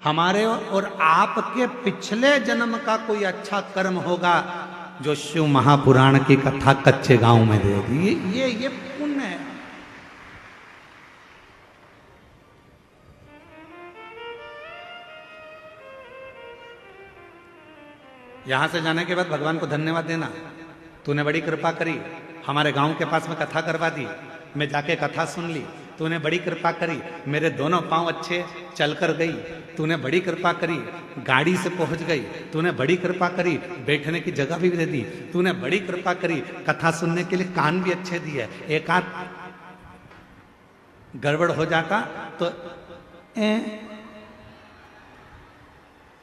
हमारे और आपके पिछले जन्म का कोई अच्छा कर्म होगा जो शिव महापुराण की कथा कच्चे गांव में दे दी। ये पुण्य है। यहां से जाने के बाद भगवान को धन्यवाद देना, तूने बड़ी कृपा करी, हमारे गांव के पास में कथा करवा दी, मैं जाके कथा सुन ली, तूने बड़ी कृपा करी, मेरे दोनों पांव अच्छे चलकर गई, तूने बड़ी कृपा करी, गाड़ी से पहुंच गई, तूने बड़ी कृपा करी, बैठने की जगह भी दे दी, तूने बड़ी कृपा करी, कथा सुनने के लिए कान भी अच्छे दिए। एक आध गड़बड़ हो जाता तो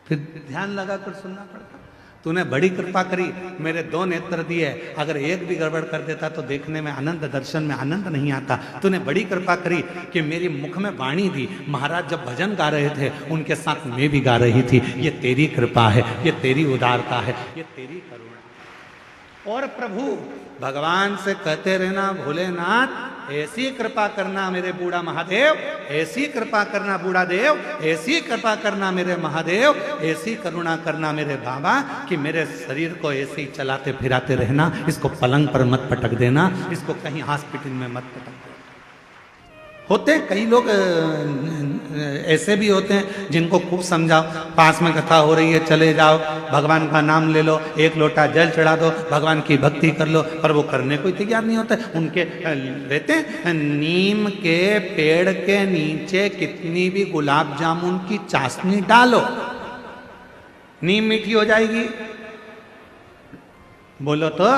फिर ध्यान लगाकर सुनना पड़ता। तूने बड़ी कृपा करी, मेरे दो नेत्र दिए, अगर एक भी गड़बड़ कर देता तो देखने में आनंद, दर्शन में आनंद नहीं आता। तूने बड़ी कृपा करी कि मेरी मुख में वाणी दी, महाराज जब भजन गा रहे थे उनके साथ मैं भी गा रही थी। ये तेरी कृपा है, ये तेरी उदारता है, ये तेरी करुणा। और प्रभु भगवान से कहते रहना, भोलेनाथ ऐसी कृपा करना मेरे बूढ़ा महादेव, ऐसी कृपा करना बूढ़ा देव, ऐसी कृपा करना मेरे महादेव, ऐसी करुणा करना मेरे बाबा कि मेरे शरीर को ऐसे ही चलाते फिराते रहना, इसको पलंग पर मत पटक देना, इसको कहीं हॉस्पिटल में मत पटक देना। होते कई लोग ऐसे भी होते हैं जिनको खूब समझाओ, पास में कथा हो रही है चले जाओ, भगवान का नाम ले लो, एक लोटा जल चढ़ा दो, भगवान की भक्ति कर लो, पर वो करने को तैयार नहीं होता। उनके रहते हैं नीम के पेड़ के नीचे कितनी भी गुलाब जामुन की चाशनी डालो, नीम मीठी हो जाएगी? बोलो तो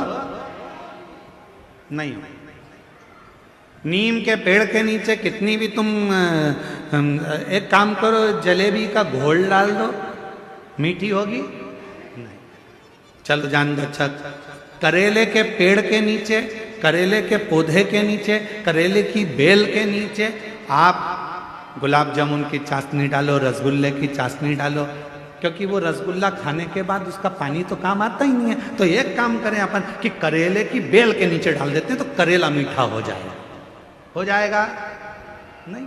नहीं। नीम के पेड़ के नीचे कितनी भी तुम एक काम करो, जलेबी का घोल डाल दो, मीठी होगी? नहीं। चलो जान दो। अच्छा, करेले के पेड़ के नीचे, करेले के पौधे के नीचे, करेले की बेल के नीचे आप गुलाब जामुन की चाशनी डालो, रसगुल्ले की चाशनी डालो, क्योंकि वो रसगुल्ला खाने के बाद उसका पानी तो काम आता ही नहीं है। तो एक काम करें अपन कि करेले की बेल के नीचे डाल देते हैं तो करेला मीठा हो जाएगा। हो जाएगा? नहीं,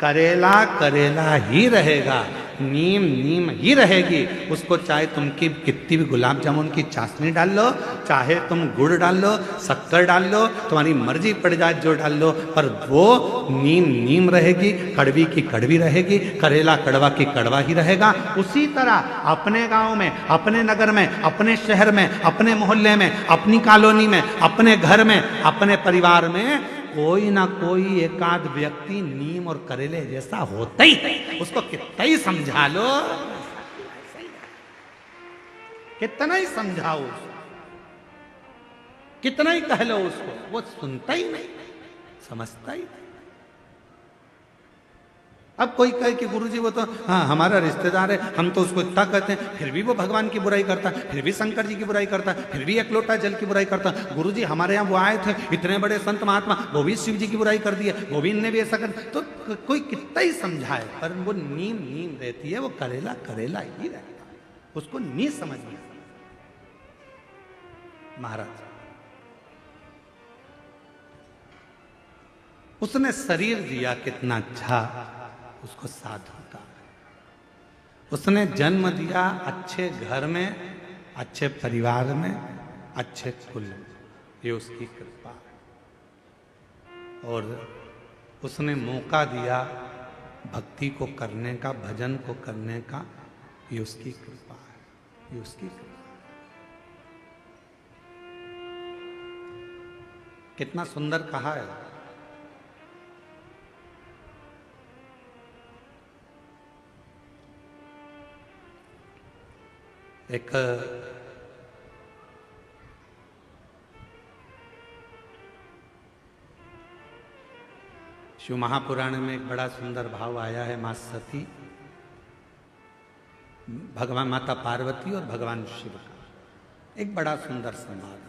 करेला करेला ही रहेगा, नीम नीम ही रहेगी। उसको चाहे तुमकी कितनी भी गुलाब जामुन की चाशनी डाल लो, चाहे तुम गुड़ डाल लो, शक्कर डाल लो, तुम्हारी मर्जी पड़ जाए जो डाल लो, पर वो नीम नीम रहेगी, कड़वी की कड़वी रहेगी, करेला कड़वा की कड़वा ही रहेगा। उसी तरह अपने गांव में, अपने नगर में, अपने शहर में, अपने मोहल्ले में, अपनी कॉलोनी में, अपने घर में, अपने परिवार में कोई ना कोई एकाध व्यक्ति नीम और करेले जैसा होता ही है। उसको कितना ही समझा लो, कितना ही समझाओ उसको, कितना ही कह लो उसको, वो सुनता ही नहीं, समझता ही नहीं। अब कोई कहे कि गुरुजी वो तो हाँ हमारा रिश्तेदार है, हम तो उसको इतना कहते हैं, फिर भी वो भगवान की बुराई करता है, फिर भी शंकर जी की बुराई करता है, फिर भी एक लोटा जल की बुराई करता है। गुरुजी हमारे यहाँ वो आए थे इतने बड़े संत महात्मा, वो भी शिव जी की बुराई कर दिए, वो भी इनने भी ऐसा कर। तो कोई कितना ही समझाए, पर वो नीम नीम रहती है, वो करेला करेला ही रहता है, उसको नहीं समझ में। महाराज उसने शरीर दिया कितना अच्छा, उसको साधु का। उसने जन्म दिया अच्छे घर में, अच्छे परिवार में, अच्छे कुल में, ये उसकी कृपा है। और उसने मौका दिया भक्ति को करने का, भजन को करने का, ये उसकी कृपा है, ये उसकी कृपा है। कितना सुंदर कहा है। एक शिव महापुराण में एक बड़ा सुंदर भाव आया है। मां सती, भगवान माता पार्वती और भगवान शिव का एक बड़ा सुंदर संवाद।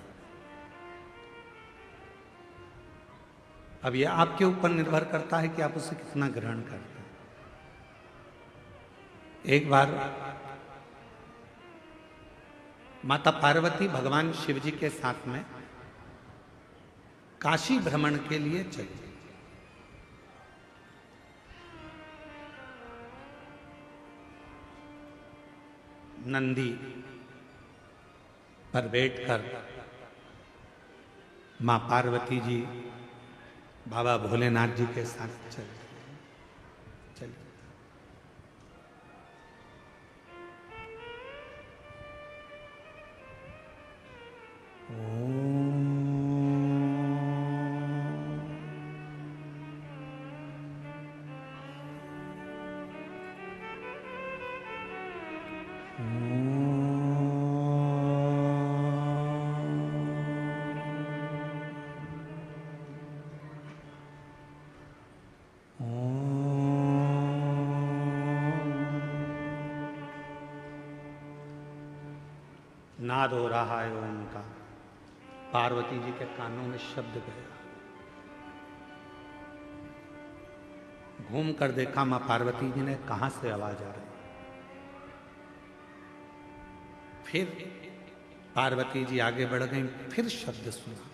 अब यह आपके ऊपर निर्भर करता है कि आप उसे कितना ग्रहण करते हैं। एक बार माता पार्वती भगवान शिव जी के साथ में काशी भ्रमण के लिए चली। नंदी पर बैठकर मां पार्वती जी बाबा भोलेनाथ जी के साथ चलिए। नाद हो रहा है ओम का, पार्वती जी के कानों में शब्द गया। घूम कर देखा मां पार्वती जी ने कहां से आवाज आ रही। फिर पार्वती जी आगे बढ़ गई, फिर शब्द सुना,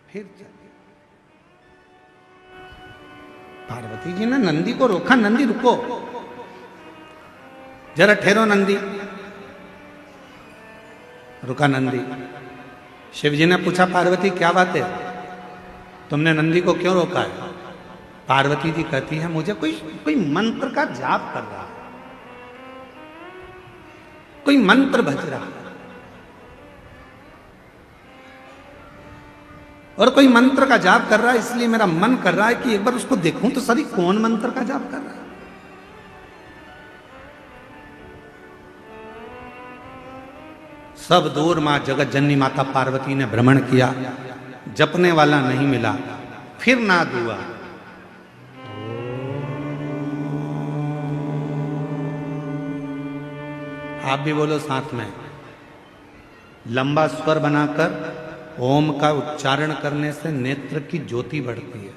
फिर चले। पार्वती जी ने नंदी को रोका, नंदी रुको, जरा ठहरो नंदी। रुका नंदी। शिवजी ने पूछा पार्वती क्या बात है, तुमने नंदी को क्यों रोका है? पार्वती जी कहती है मुझे कोई मंत्र का जाप कर रहा है, कोई मंत्र बज रहा है, और कोई मंत्र का जाप कर रहा है, इसलिए मेरा मन कर रहा है कि एक बार उसको देखूं तो सही कौन मंत्र का जाप कर रहा है। सब दूर मां जगत जननी माता पार्वती ने भ्रमण किया, जपने वाला नहीं मिला। फिर नाद हुआ, आप भी बोलो साथ में। लंबा स्वर बनाकर ओम का उच्चारण करने से नेत्र की ज्योति बढ़ती है।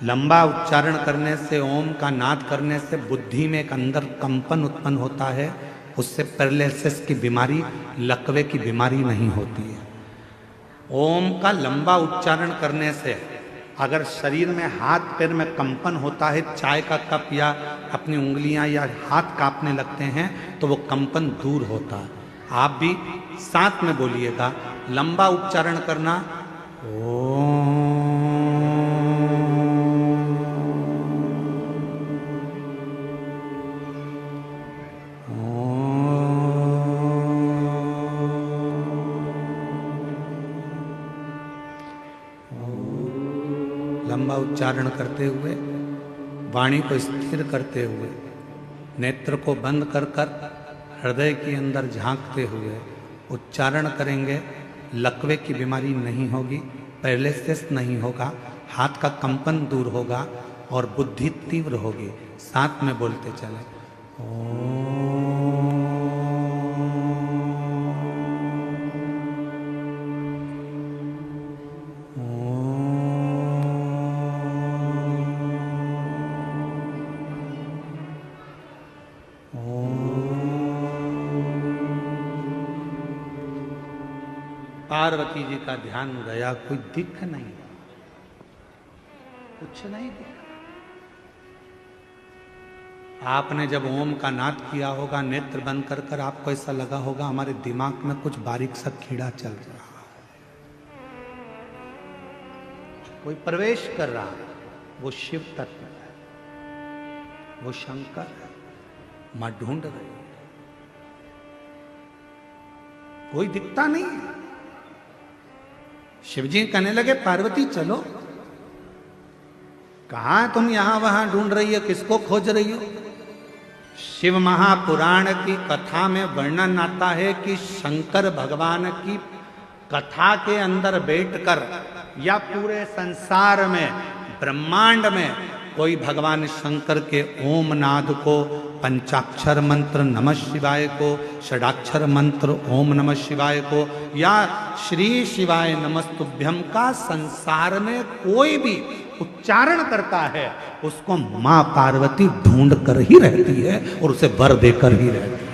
लंबा उच्चारण करने से, ओम का नाद करने से बुद्धि में एक अंदर कंपन उत्पन्न होता है, उससे पैरालिसिस की बीमारी, लकवे की बीमारी नहीं होती है। ओम का लंबा उच्चारण करने से अगर शरीर में हाथ पैर में कंपन होता है, चाय का कप या अपनी उंगलियां या हाथ कांपने लगते हैं, तो वो कंपन दूर होता है। आप भी साथ में बोलिएगा, लंबा उच्चारण करना, लंबा उच्चारण करते हुए, वाणी को स्थिर करते हुए, नेत्र को बंद कर कर हृदय के अंदर झांकते हुए उच्चारण करेंगे। लकवे की बीमारी नहीं होगी, पैरालिसिस नहीं होगा, हाथ का कंपन दूर होगा और बुद्धि तीव्र होगी। साथ में बोलते चले, पार्वती जी का ध्यान गया, कोई दिख नहीं, कुछ नहीं दिखा। आपने जब ओम का नाद किया होगा, नेत्र बंद कर कर आपको ऐसा लगा होगा हमारे दिमाग में कुछ बारीक सा कीड़ा चल रहा है, कोई प्रवेश कर रहा है। वो शिव तत्व है, वो शंकर है, मां ढूंढ रही है, कोई दिखता नहीं है। शिवजी कहने लगे पार्वती चलो, कहां तुम यहां वहां ढूंढ रही हो, किसको खोज रही हो? शिव महापुराण की कथा में वर्णन आता है कि शंकर भगवान की कथा के अंदर बैठकर या पूरे संसार में, ब्रह्मांड में कोई भगवान शंकर के ओम नाद को, पंचाक्षर मंत्र नमः शिवाय को, षडाक्षर मंत्र ओम नमः शिवाय को, या श्री शिवाय नमस्तुभ्यम का संसार में कोई भी उच्चारण करता है, उसको मां पार्वती ढूंढ कर ही रहती है और उसे वर देकर ही रहती है।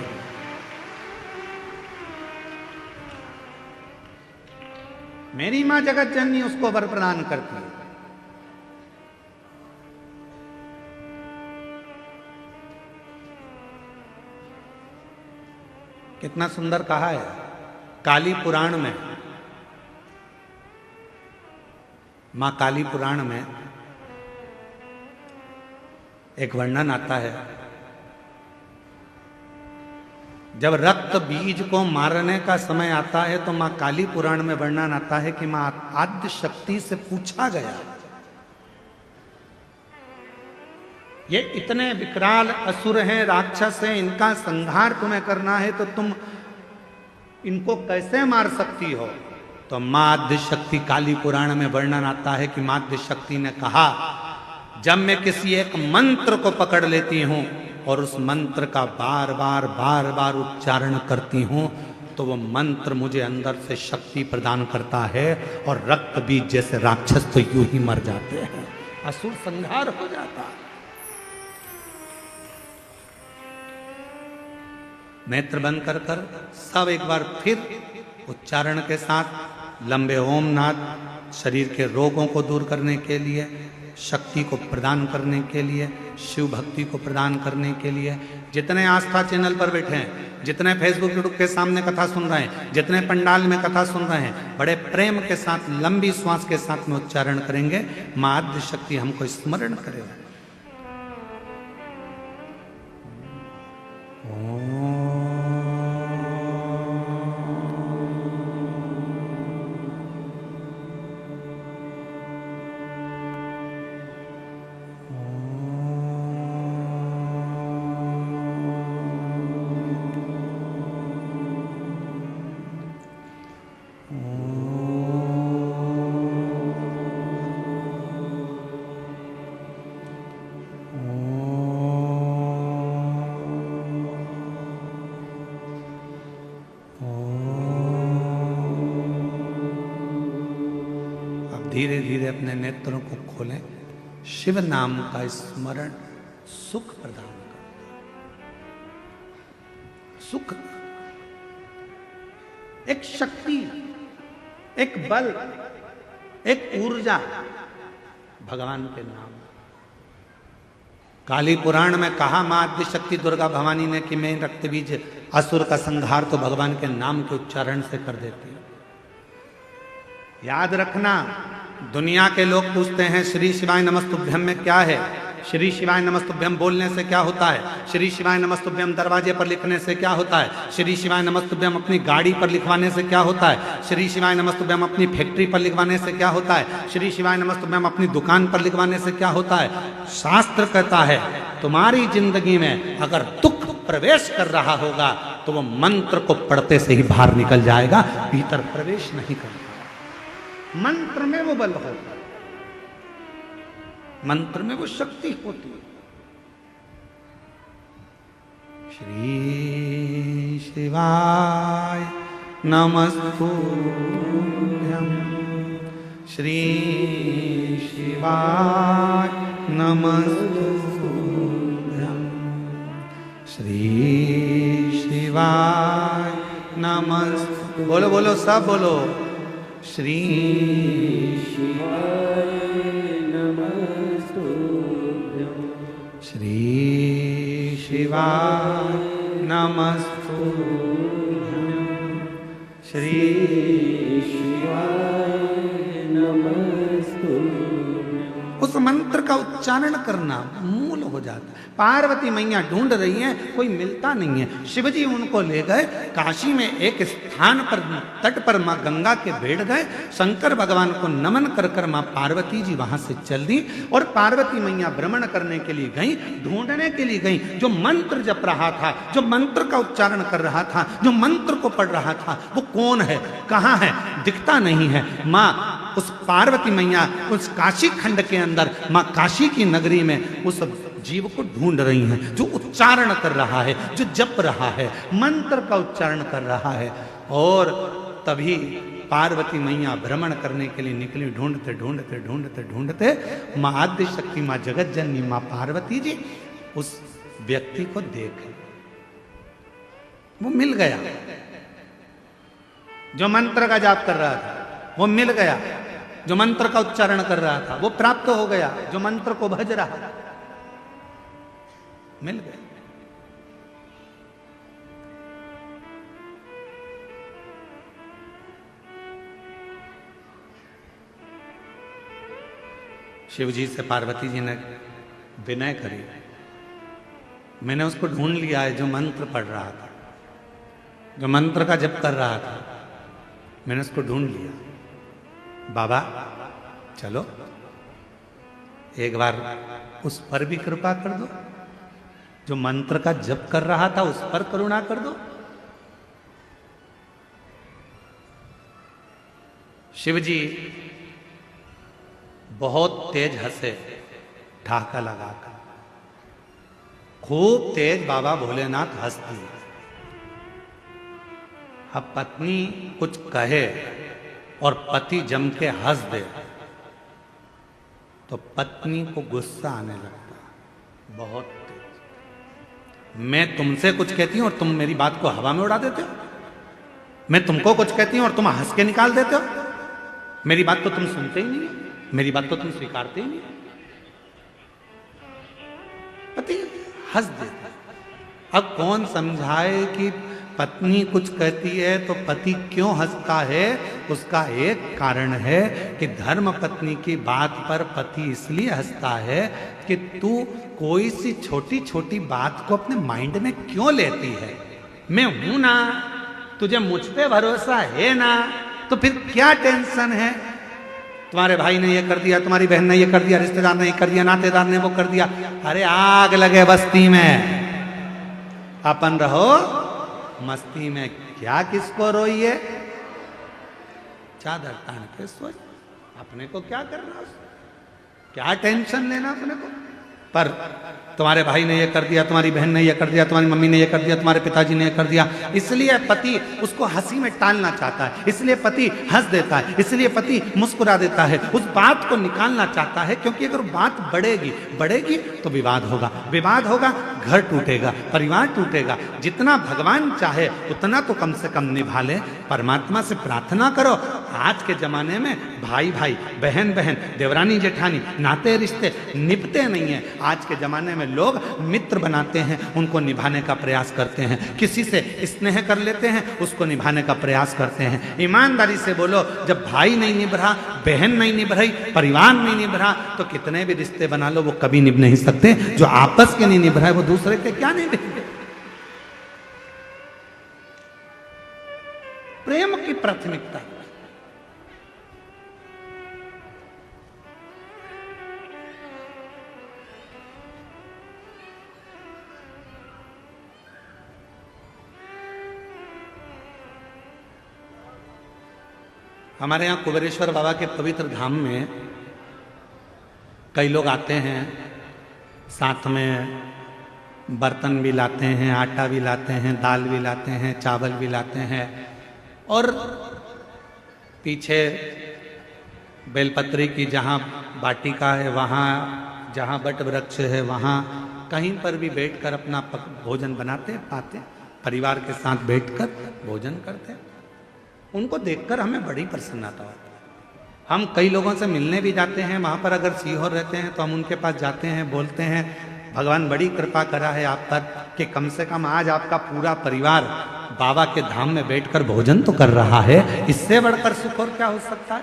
मेरी मां जगत जननी उसको वर प्रदान करती है। कितना सुंदर कहा है काली पुराण में। मां काली पुराण में एक वर्णन आता है, जब रक्त बीज को मारने का समय आता है तो मां काली पुराण में वर्णन आता है कि मां आद्य शक्ति से पूछा गया, ये इतने विकराल असुर हैं, राक्षस हैं, इनका संहार तुम्हें करना है तो तुम इनको कैसे मार सकती हो? तो मां आद्य शक्ति काली पुराण में वर्णन आता है कि मां आद्य शक्ति ने कहा, जब मैं किसी एक मंत्र को पकड़ लेती हूं और उस मंत्र का बार बार उच्चारण करती हूं तो वो मंत्र मुझे अंदर से शक्ति प्रदान करता है और रक्त बीज जैसे राक्षस तो यूं ही मर जाते हैं, असुर संहार हो जाता है। नेत्र बंद कर सब एक बार फिर उच्चारण के साथ लंबे ओम नाद शरीर के रोगों को दूर करने के लिए, शक्ति को प्रदान करने के लिए, शिव भक्ति को प्रदान करने के लिए, जितने आस्था चैनल पर बैठे हैं, जितने फेसबुक यूट्यूब के सामने कथा सुन रहे हैं, जितने पंडाल में कथा सुन रहे हैं, बड़े प्रेम के साथ लंबी श्वास के साथ में उच्चारण करेंगे, मां आद्य शक्ति हमको स्मरण करेगा। धीरे धीरे अपने नेत्रों को खोलें। शिव नाम का स्मरण सुख प्रदान करता, सुख, एक शक्ति, एक बल, एक ऊर्जा भगवान के नाम। काली पुराण में कहा मां आद्य शक्ति दुर्गा भवानी ने कि मैं रक्त बीज असुर का संहार तो भगवान के नाम के उच्चारण से कर देती हूं। याद रखना, दुनिया के लोग पूछते हैं श्री शिवाय नमस्तुभ्यम में क्या है, श्री शिवाय नमस्तुभ्यम बोलने से क्या होता है, श्री शिवाय नमस्तुभ्यम दरवाजे पर लिखने से क्या होता है, श्री शिवाय नमस्तुभ्यम अपनी गाड़ी पर लिखवाने से क्या होता है, श्री शिवाय नमस्तुभ्यम अपनी फैक्ट्री पर लिखवाने से क्या होता है, श्री शिवाय नमस्तुभ्यम अपनी दुकान पर लिखवाने से क्या होता है। शास्त्र कहता है तुम्हारी जिंदगी में अगर दुख प्रवेश कर रहा होगा तो वो मंत्र को पढ़ते से ही बाहर निकल जाएगा, भीतर प्रवेश नहीं करता। मंत्र में वो बल होता है, मंत्र में वो शक्ति होती है। श्री शिवाय नमस्तुभ्यम, श्री शिवाय नमस्तुभ्यम, श्री शिवाय नमस्तु। बोलो बोलो सब बोलो, श्री शिवाय नमस्तुभ्यम, श्री शिवाय नमस्तुभ्यम, श्री शिवाय नमस्तुभ्यम। उस मंत्र का उच्चारण करना मूल हो जाता है। पार्वती मैया ढूंढ रही हैं, कोई मिलता नहीं है। शिवजी उनको ले गए काशी में एक स्थान पर, तट पर मां गंगा के बैठ गए। शंकर भगवान को नमन कर कर मां पार्वती जी वहां से चल दी और पार्वती मैया भ्रमण करने के लिए गई, ढूंढने के लिए गई। जो मंत्र जप रहा था, जो मंत्र का उच्चारण कर रहा था, जो मंत्र को पढ़ रहा था, वो कौन है, कहाँ है, दिखता नहीं है। मां उस पार्वती मैया उस काशी खंड के अंदर, मां काशी की नगरी में उस जीव को ढूंढ रही हैं, जो उच्चारण कर रहा है, जो जप रहा है, मंत्र का उच्चारण कर रहा है। और तभी पार्वती मैया भ्रमण करने के लिए निकली। ढूंढते ढूंढते ढूंढते ढूंढते मां आद्य शक्ति, मां जगत जननी, मां पार्वती जी उस व्यक्ति को देखे। वो मिल गया जो मंत्र का जाप कर रहा था। वो मिल गया। जो मंत्र का उच्चारण कर रहा था वो प्राप्त हो गया। जो मंत्र को भज रहा मिल गया। शिव जी से पार्वती जी ने विनय करी, मैंने उसको ढूंढ लिया है जो मंत्र पढ़ रहा था, जो मंत्र का जप कर रहा था, मैंने उसको ढूंढ लिया। बाबा चलो एक बार उस पर भी कृपा कर दो, जो मंत्र का जप कर रहा था उस पर करुणा कर दो। शिव जी बहुत तेज हंसे, ठाका लगाकर खूब तेज बाबा भोलेनाथ हंस दिए। अब पत्नी कुछ कहे और पति जम के हंस दे तो पत्नी को गुस्सा आने लगता है बहुत तेज। मैं तुमसे कुछ कहती हूं और तुम मेरी बात को हवा में उड़ा देते हो। मैं तुमको कुछ कहती हूं और तुम हंस के निकाल देते हो। मेरी बात तो तुम सुनते ही नहीं, मेरी बात तो तुम स्वीकारते ही नहीं। पति हंस देता। अब कौन समझाए कि पत्नी कुछ कहती है तो पति क्यों हंसता है? उसका एक कारण है कि धर्म पत्नी की बात पर पति इसलिए हंसता है कि तू कोई सी छोटी छोटी बात को अपने माइंड में क्यों लेती है। मैं हूं ना, तुझे मुझ पे भरोसा है ना, तो फिर क्या टेंशन है? तुम्हारे भाई ने ये कर दिया, तुम्हारी बहन ने ये कर दिया, रिश्तेदार ने ये कर दिया, नातेदार ने वो कर दिया। अरे आग लगे बस्ती में, अपन रहो मस्ती में। क्या किसको रोइए? चादर तान के सोच, अपने को क्या करना, क्या टेंशन लेना अपने को। पर तुम्हारे भाई ने ये कर दिया, तुम्हारी बहन ने ये कर दिया, तुम्हारी मम्मी ने ये कर दिया, तुम्हारे पिताजी ने ये कर दिया, इसलिए पति उसको हंसी में टालना चाहता है, इसलिए पति हंस देता है, इसलिए पति मुस्कुरा देता है, उस बात को निकालना चाहता है। क्योंकि अगर बात बढ़ेगी तो विवाद होगा, विवाद होगा घर टूटेगा, परिवार टूटेगा। जितना भगवान चाहे उतना तो कम से कम निभा ले। परमात्मा से प्रार्थना करो। आज के जमाने में भाई भाई, बहन बहन, देवरानी जेठानी, नाते रिश्ते निभते नहीं है। आज के जमाने में लोग मित्र बनाते हैं, उनको निभाने का प्रयास करते हैं। किसी से स्नेह कर लेते हैं, उसको निभाने का प्रयास करते हैं। ईमानदारी से बोलो, जब भाई नहीं निभ रहा, बहन नहीं निभ रही, परिवार नहीं निभ रहा, तो कितने भी रिश्ते बना लो वो कभी निभ नहीं सकते। जो आपस के नहीं निभ रहा है वो दूसरे के क्या निभेंगे? प्रेम की प्राथमिकता। हमारे यहाँ कुबेरेश्वर बाबा के पवित्र धाम में कई लोग आते हैं, साथ में बर्तन भी लाते हैं, आटा भी लाते हैं, दाल भी लाते हैं, चावल भी लाते हैं, और पीछे बेलपत्री की जहाँ वाटिका है, वहाँ जहाँ बट वृक्ष है, वहाँ कहीं पर भी बैठकर अपना भोजन बनाते पाते, परिवार के साथ बैठकर भोजन करते। उनको देखकर हमें बड़ी प्रसन्नता होती है। हम कई लोगों से मिलने भी जाते हैं, वहाँ पर अगर सीहोर रहते हैं तो हम उनके पास जाते हैं, बोलते हैं भगवान बड़ी कृपा करा है आप पर कि कम से कम आज आपका पूरा परिवार बाबा के धाम में बैठकर भोजन तो कर रहा है। इससे बढ़कर सुख और क्या हो सकता है?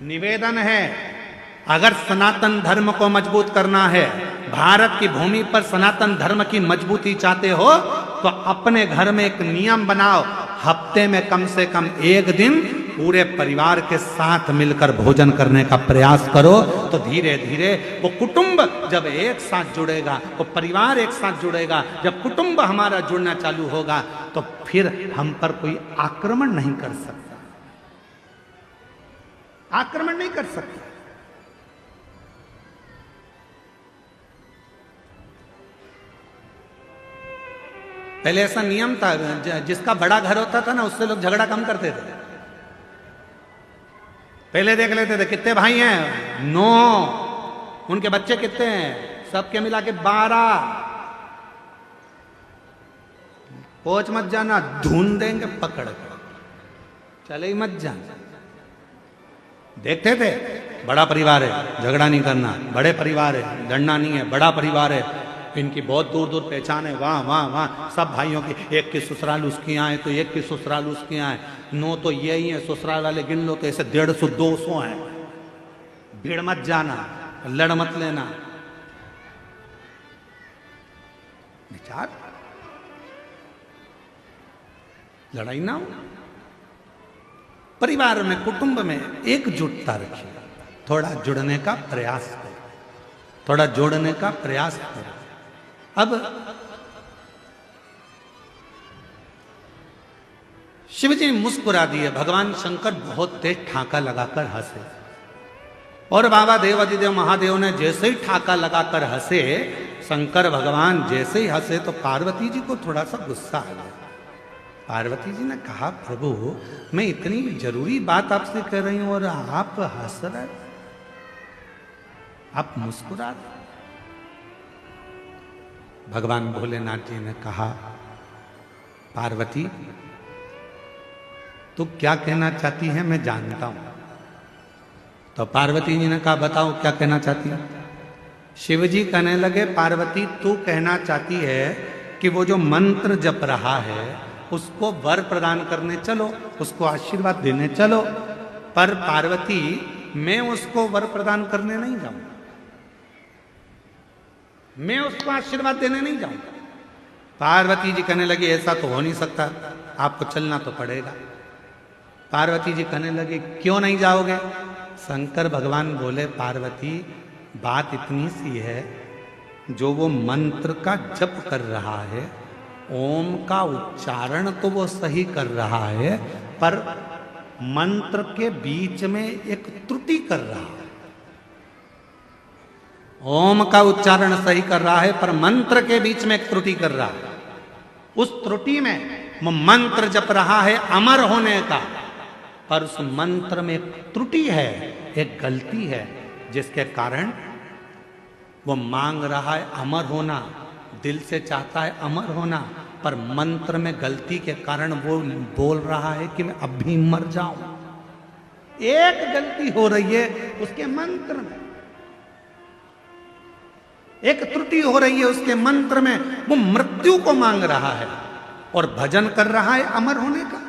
निवेदन है, अगर सनातन धर्म को मजबूत करना है, भारत की भूमि पर सनातन धर्म की मजबूती चाहते हो, तो अपने घर में एक नियम बनाओ, हफ्ते में कम से कम एक दिन पूरे परिवार के साथ मिलकर भोजन करने का प्रयास करो। तो धीरे धीरे वो कुटुंब जब एक साथ जुड़ेगा, वो परिवार एक साथ जुड़ेगा, जब कुटुंब हमारा जुड़ना चालू होगा तो फिर हम पर कोई आक्रमण नहीं कर सकता, आक्रमण नहीं कर सकता। पहले ऐसा नियम था, जिसका बड़ा घर होता था ना उससे लोग झगड़ा कम करते थे। पहले देख लेते थे कितने भाई हैं, 9, उनके बच्चे कितने हैं, सबके मिला के 12। पहुंच मत जाना, ढूंढ देंगे पकड़ कर। चले ही मत जाना। देखते थे बड़ा परिवार है, झगड़ा नहीं करना, बड़े परिवार है, लड़ना नहीं है, बड़ा परिवार है, इनकी बहुत दूर दूर पहचान है, वहाँ वहाँ वहाँ सब भाइयों की, एक की ससुराल उसके यहाँ है तो एक की ससुराल उसके यहाँ है, 9 तो यही है, ससुराल वाले गिन लो तो ऐसे 150 200 है। भीड़ मत जाना, लड़ मत लेना। विचार लड़ाई ना हो, परिवार में कुटुंब में एकजुटता रखिए, थोड़ा जुड़ने का प्रयास करो, थोड़ा जोड़ने का प्रयास करो। अब शिवजी ने मुस्कुरा दिए, भगवान शंकर बहुत तेज ठाका लगाकर हंसे, और बाबा देवादिदेव महादेव ने जैसे ही ठाका लगाकर हंसे, शंकर भगवान जैसे ही हंसे तो पार्वती जी को थोड़ा सा गुस्सा आ गया। पार्वती जी ने कहा, प्रभु मैं इतनी जरूरी बात आपसे कह रही हूं और आप हंस रहे, आप मुस्कुरा रहे। भगवान भोलेनाथ जी ने कहा, पार्वती तू क्या कहना चाहती है मैं जानता हूं। तो पार्वती जी ने कहा, बताओ क्या कहना चाहती है। शिव जी कहने लगे, पार्वती तू कहना चाहती है कि वो जो मंत्र जप रहा है उसको वर प्रदान करने चलो, उसको आशीर्वाद देने चलो। पर पार्वती मैं उसको वर प्रदान करने नहीं जाऊंगा, मैं उसको आशीर्वाद देने नहीं जाऊंगा। पार्वती जी कहने लगी, ऐसा तो हो नहीं सकता, आपको चलना तो पड़ेगा। पार्वती जी कहने लगी, क्यों नहीं जाओगे। शंकर भगवान बोले, पार्वती बात इतनी सी है, जो वो मंत्र का जप कर रहा है, ओम का उच्चारण तो वो सही कर रहा है, पर मंत्र के बीच में एक त्रुटि कर रहा है। ओम का उच्चारण सही कर रहा है पर मंत्र के बीच में एक त्रुटि कर रहा है। उस त्रुटि में वो मंत्र जप रहा है अमर होने का, पर उस मंत्र में एक त्रुटि है, एक गलती है, जिसके कारण वो मांग रहा है अमर होना, दिल से चाहता है अमर होना, पर मंत्र में गलती के कारण वो बोल रहा है कि मैं अब भी मर जाऊं। एक गलती हो रही है उसके मंत्र में, एक त्रुटि हो रही है उसके मंत्र में, वो मृत्यु को मांग रहा है और भजन कर रहा है अमर होने का,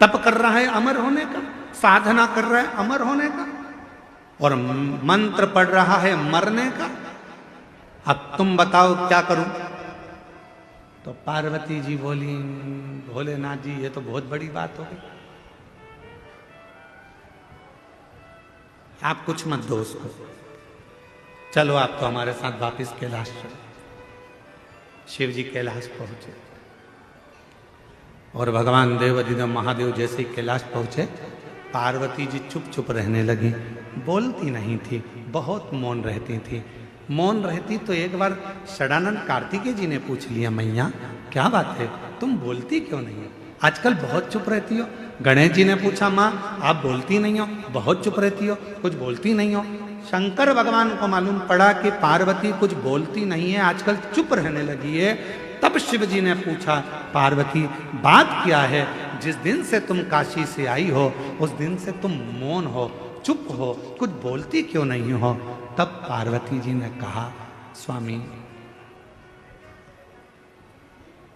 तप कर रहा है अमर होने का, साधना कर रहा है अमर होने का, और मंत्र पढ़ रहा है मरने का। अब तुम बताओ क्या करूं। तो पार्वती जी बोली, भोलेनाथ जी ये तो बहुत बड़ी बात हो गई, आप कुछ मत दो उसको, चलो आप तो हमारे साथ वापिस कैलाश चलो। शिव जी कैलाश पहुंचे और भगवान देवादिदेव महादेव जैसे ही कैलाश पहुंचे, पार्वती जी चुप चुप रहने लगी, बोलती नहीं थी, बहुत मौन रहती थी। मौन रहती तो एक बार षडानंद कार्तिकेय जी ने पूछ लिया, मैया क्या बात है तुम बोलती क्यों नहीं हो, आजकल बहुत चुप रहती हो। गणेश जी ने पूछा, माँ आप बोलती नहीं हो, बहुत चुप रहती हो, कुछ बोलती नहीं हो। शंकर भगवान को मालूम पड़ा कि पार्वती कुछ बोलती नहीं है, आजकल चुप रहने लगी है। तब शिव जी ने पूछा, पार्वती बात क्या है, जिस दिन से तुम काशी से आई हो उस दिन से तुम मौन हो, चुप हो, कुछ बोलती क्यों नहीं हो। तब पार्वती जी ने कहा, स्वामी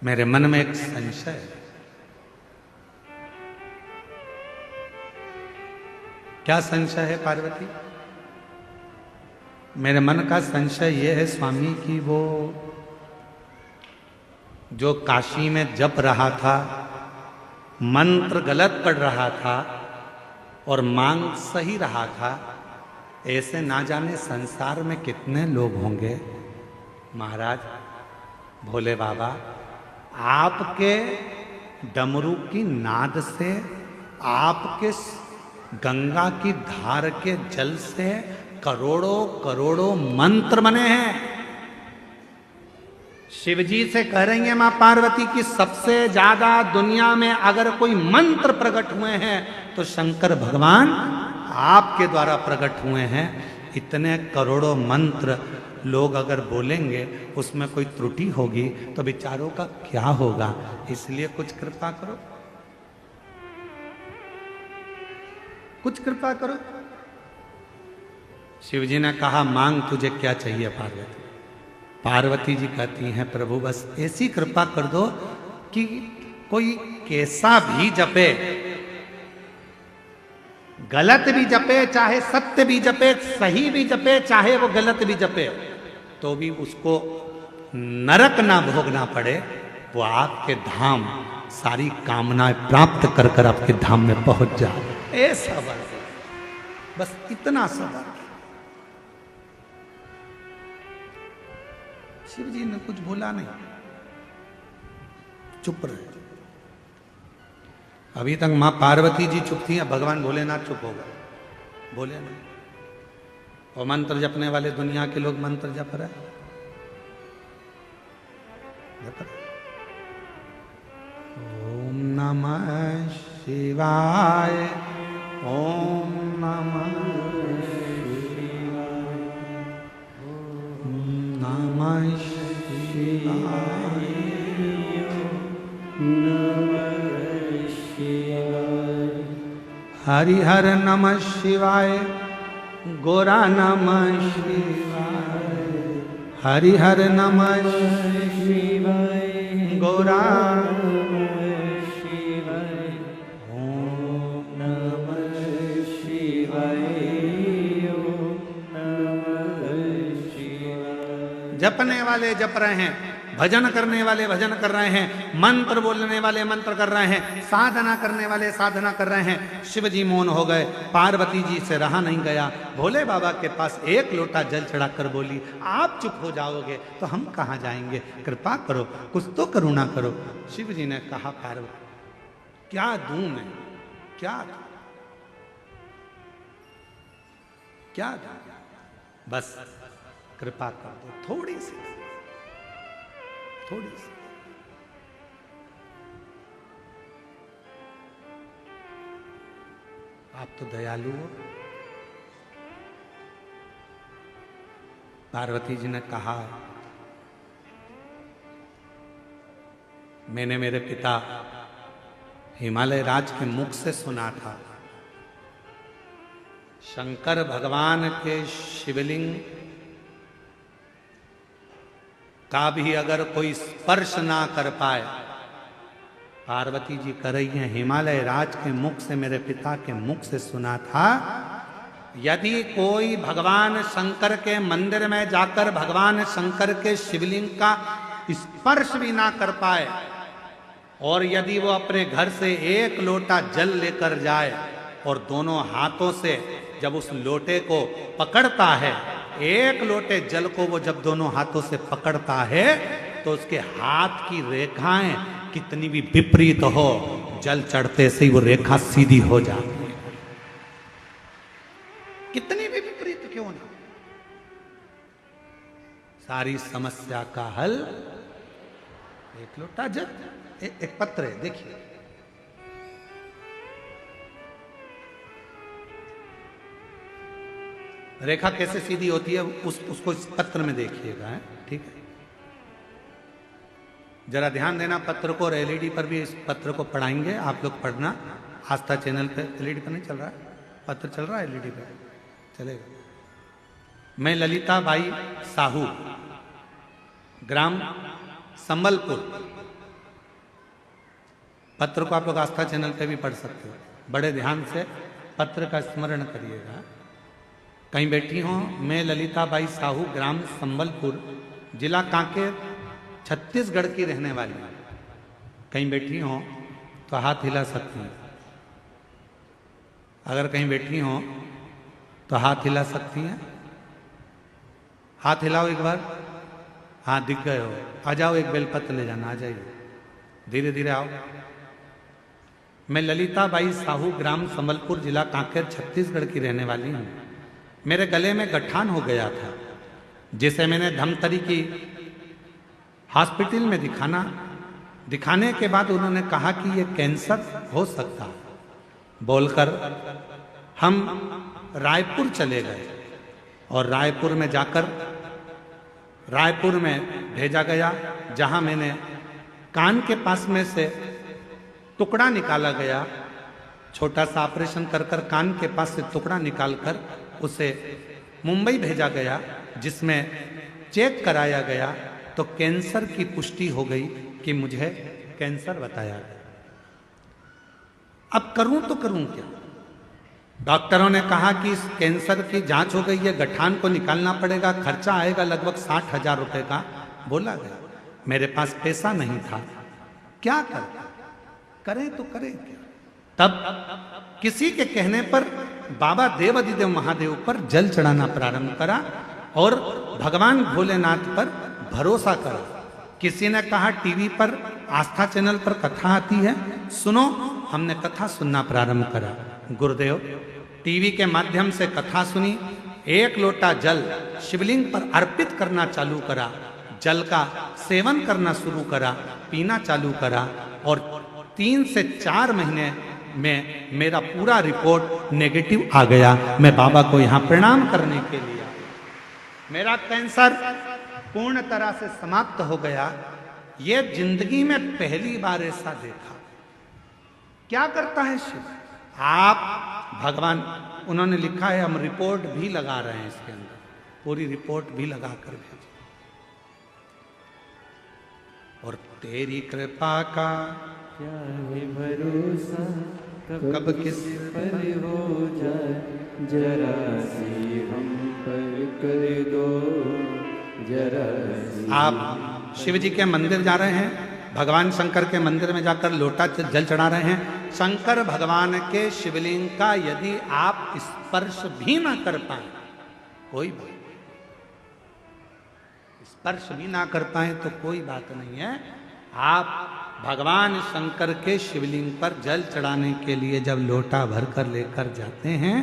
मेरे मन में एक संशय है। क्या संशय है पार्वती। मेरे मन का संशय यह है स्वामी कि वो जो काशी में जप रहा था, मंत्र गलत पढ़ रहा था और मांग सही रहा था, ऐसे ना जाने संसार में कितने लोग होंगे। महाराज भोले बाबा, आपके डमरू की नाद से, आपके गंगा की धार के जल से करोड़ों करोड़ों मंत्र बने हैं। शिवजी से कह रही है मां पार्वती की सबसे ज्यादा दुनिया में अगर कोई मंत्र प्रकट हुए हैं तो शंकर भगवान आपके द्वारा प्रकट हुए हैं। इतने करोड़ों मंत्र लोग अगर बोलेंगे उसमें कोई त्रुटि होगी तो बेचारों का क्या होगा, इसलिए कुछ कृपा करो। कुछ कृपा करो। शिव जी ने कहा मांग तुझे क्या चाहिए पार्वती। पार्वती जी कहती हैं प्रभु बस ऐसी कृपा कर दो कि कोई कैसा भी जपे, गलत भी जपे चाहे सत्य भी जपे, सही भी जपे चाहे वो गलत भी जपे, तो भी उसको नरक ना भोगना पड़े, वो आपके धाम सारी कामनाएं प्राप्त कर कर आपके धाम में पहुंच जाए। ऐसा बस इतना सवाल। शिव जी ने कुछ बोला नहीं, चुप रहे। अभी तक मां पार्वती जी चुप थी, अब भगवान भोलेनाथ चुप हो गए, बोले नहीं। और मंत्र जपने वाले दुनिया के लोग मंत्र जप रहे। ओम नमः शिवाय, ओम नमः शिवाय, ओम नमः शिवाय, नमः शिवाय। हरिहर नमः शिवाय, गोरा नमः शिवाय, हरिहर नमः शिवाय, गोरा नमः शिवाय, ओम नमः शिवाय, ओम नमः शिवाय। जपने वाले जप रहे हैं, भजन करने वाले भजन कर रहे हैं, मंत्र बोलने वाले मंत्र कर रहे हैं, साधना करने वाले साधना कर रहे हैं। शिव जी मौन हो गए, पार्वती जी से रहा नहीं गया। भोले बाबा के पास एक लोटा जल चढ़ाकर बोली आप चुप हो जाओगे तो हम कहाँ जाएंगे, कृपा करो, कुछ तो करुणा करो। शिव जी ने कहा पार्वती क्या दूं मैं, क्या दूं, क्या दूं, बस कृपा कर दो थोड़ी सी, थोड़ी सी। आप तो दयालु हो। पार्वती जी ने कहा मैंने मेरे पिता हिमालय राज के मुख से सुना था, शंकर भगवान के शिवलिंग का भी अगर कोई स्पर्श ना कर पाए, पार्वती जी कर रही हैं, हिमालय राज के मुख से, मेरे पिता के मुख से सुना था, यदि कोई भगवान शंकर के मंदिर में जाकर भगवान शंकर के शिवलिंग का स्पर्श भी ना कर पाए, और यदि वो अपने घर से एक लोटा जल लेकर जाए और दोनों हाथों से जब उस लोटे को पकड़ता है, एक लोटे जल को वो जब दोनों हाथों से पकड़ता है, तो उसके हाथ की रेखाएं कितनी भी विपरीत हो, जल चढ़ते से ही वो रेखा सीधी हो जाती है। कितनी भी विपरीत क्यों ना, सारी समस्या का हल एक लोटा जल, एक पत्र है, देखिए रेखा कैसे सीधी होती है, उसको इस पत्र में देखिएगा, है ठीक है। जरा ध्यान देना पत्र को, और एलईडी पर भी इस पत्र को पढ़ाएंगे, आप लोग पढ़ना। आस्था चैनल पे एलईडी पर नहीं चल रहा है, पत्र चल रहा है, एलईडी पे चलेगा। मैं ललिता बाई साहू, ग्राम संबलपुर, पत्र को आप लोग आस्था चैनल पे भी पढ़ सकते हो, बड़े ध्यान से पत्र का स्मरण करिएगा। कहीं बैठी हो, मैं ललिता बाई साहू, ग्राम संबलपुर, जिला कांकेर, छत्तीसगढ़ की रहने वाली। कहीं बैठी हो तो हाथ हिला सकती हैं, अगर कहीं बैठी हो तो हाथ हिला सकती हैं, हाथ हिलाओ एक बार, हाँ दिख गए हो, आ जाओ, एक बेलपत्र ले जाना, आ जाइए, धीरे धीरे आओ। मैं ललिता बाई साहू, ग्राम संबलपुर, जिला कांकेर, छत्तीसगढ़ की रहने वाली हूँ। मेरे गले में गठान हो गया था, जिसे मैंने धमतरी की हॉस्पिटल में दिखाने के बाद उन्होंने कहा कि ये कैंसर हो सकता है। बोलकर हम रायपुर चले गए, और रायपुर में जाकर रायपुर में भेजा गया, जहां मैंने कान के पास में से टुकड़ा निकाला गया, छोटा सा ऑपरेशन कर कर कान के पास से टुकड़ा निकालकर उसे मुंबई भेजा गया, जिसमें चेक कराया गया तो कैंसर की पुष्टि हो गई कि मुझे कैंसर बताया गया। अब करूं तो करूं क्या? डॉक्टरों ने कहा कि इस कैंसर की जांच हो गई है, गठान को निकालना पड़ेगा, खर्चा आएगा लगभग 60,000 रुपए का बोला गया। मेरे पास पैसा नहीं था, क्या करें तो करें क्या? तब किसी के कहने पर बाबा देवाधिदेव महादेव पर जल चढ़ाना प्रारंभ करा और भगवान भोलेनाथ पर भरोसा करा। किसी ने कहा टीवी पर आस्था चैनल पर कथा आती है, सुनो। हमने कथा सुनना प्रारंभ करा। गुरुदेव टीवी के माध्यम से कथा सुनी, एक लोटा जल शिवलिंग पर अर्पित करना चालू करा, जल का सेवन करना शुरू करा, पीना चालू करा और 3 से 4 महीने में मेरा पूरा रिपोर्ट नेगेटिव आ गया। मैं बाबा को यहां प्रणाम करने के लिए, मेरा कैंसर पूर्ण तरह से समाप्त हो गया। ये जिंदगी में पहली बार ऐसा देखा। क्या करता है शिव? आप भगवान, उन्होंने लिखा है हम रिपोर्ट भी लगा रहे हैं इसके अंदर, पूरी रिपोर्ट भी लगा कर भेजी। और तेरी कृपा का क्या है भरोसा, कब किस पर हो जाए, जरा सी हम पर कर दो, जरा सी। आप शिव जी के मंदिर जा रहे हैं, भगवान शंकर के मंदिर में जाकर लोटा जल चढ़ा रहे हैं। शंकर भगवान के शिवलिंग का यदि आप स्पर्श भी ना कर पाए, कोई बात, स्पर्श भी ना कर पाए तो कोई बात नहीं है। आप भगवान शंकर के शिवलिंग पर जल चढ़ाने के लिए जब लोटा भर कर लेकर जाते हैं,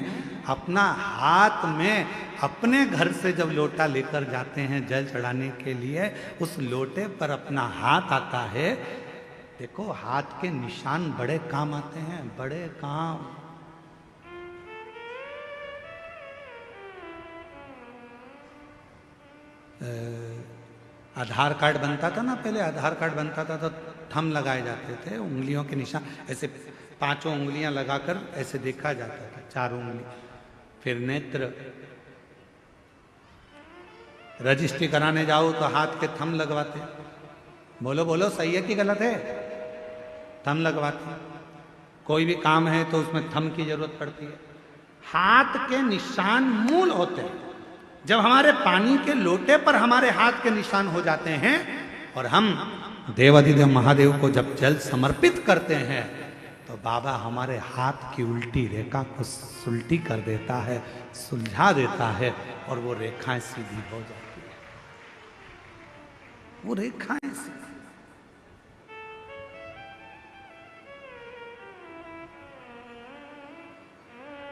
अपना हाथ में, अपने घर से जब लोटा लेकर जाते हैं जल चढ़ाने के लिए, उस लोटे पर अपना हाथ आता है। देखो हाथ के निशान बड़े काम आते हैं, बड़े काम। आधार कार्ड बनता था ना पहले, आधार कार्ड बनता था तो थंब लगाए जाते थे, उंगलियों के निशान ऐसे 5 उंगलियां लगाकर ऐसे देखा जाता था, 4 उंगली। फिर नेत्र, रजिस्ट्री कराने जाओ तो हाथ के थंब लगवाते। बोलो बोलो सही है कि गलत है? थंब लगवाते। कोई भी काम है तो उसमें थंब की जरूरत पड़ती है। हाथ के निशान मूल होते हैं। जब हमारे पानी के लोटे पर हमारे हाथ के निशान हो जाते हैं और हम देवाधिदेव महादेव को जब जल समर्पित करते हैं तो बाबा हमारे हाथ की उल्टी रेखा को सुलटी कर देता है, सुलझा देता है और वो रेखाएं सीधी हो जाती है। वो रेखाएं सीधी,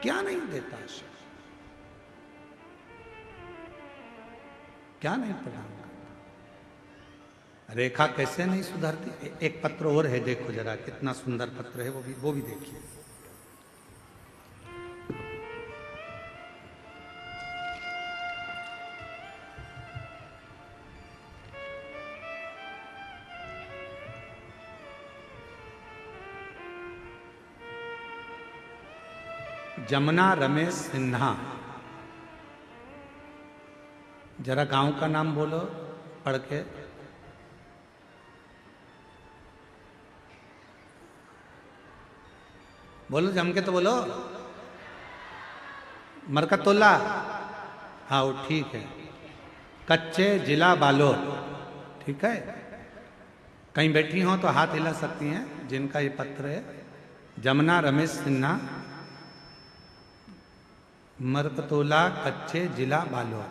क्या नहीं देता शिव, क्या नहीं प्रदान करता। रेखा कैसे नहीं सुधरती? एक पत्र और है, देखो जरा कितना सुंदर पत्र है, वो भी देखिए। जमुना रमेश सिन्हा, जरा गांव का नाम बोलो पढ़ के। बोलो जम के तो बोलो। मरकतुल्ला, हाँ वो ठीक है। कच्चे जिला बालोद, ठीक है। कहीं बैठी हो तो हाथ हिला सकती हैं जिनका ये पत्र है। जमुना रमेश सिन्हा, मरकतुल्ला, कच्चे जिला बालोद।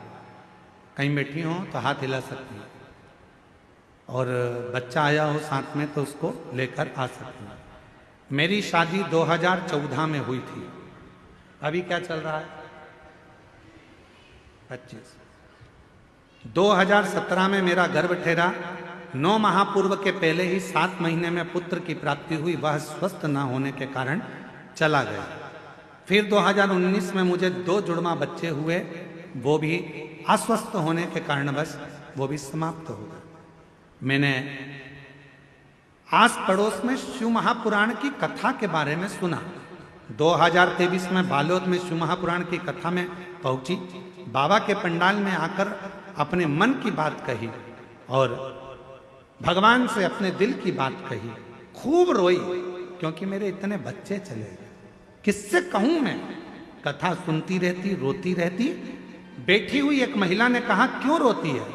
कहीं बैठी हो तो हाथ हिला सकती हैं और बच्चा आया हो साथ में तो उसको लेकर आ सकती हैं। मेरी शादी 2014 में हुई थी। अभी क्या चल रहा है? 25। 2017 में मेरा गर्भ ठहरा। 9 माह पूर्व के पहले ही 7 महीने में पुत्र की प्राप्ति हुई। वह स्वस्थ न होने के कारण चला गया। फिर 2019 में मुझे 2 जुड़वा बच्चे हुए, वो भी अस्वस्थ होने के कारण बस वो भी समाप्त हो गए। मैंने आस पड़ोस में शिव महापुराण की कथा के बारे में सुना। 2023 में बालोद में शिव महापुराण की कथा में पहुंची, बाबा के पंडाल में आकर अपने मन की बात कही और भगवान से अपने दिल की बात कही। खूब रोई क्योंकि मेरे इतने बच्चे चले गए, किससे कहूं मैं। कथा सुनती रहती, रोती रहती। बैठी हुई एक महिला ने कहा, क्यों रोती है?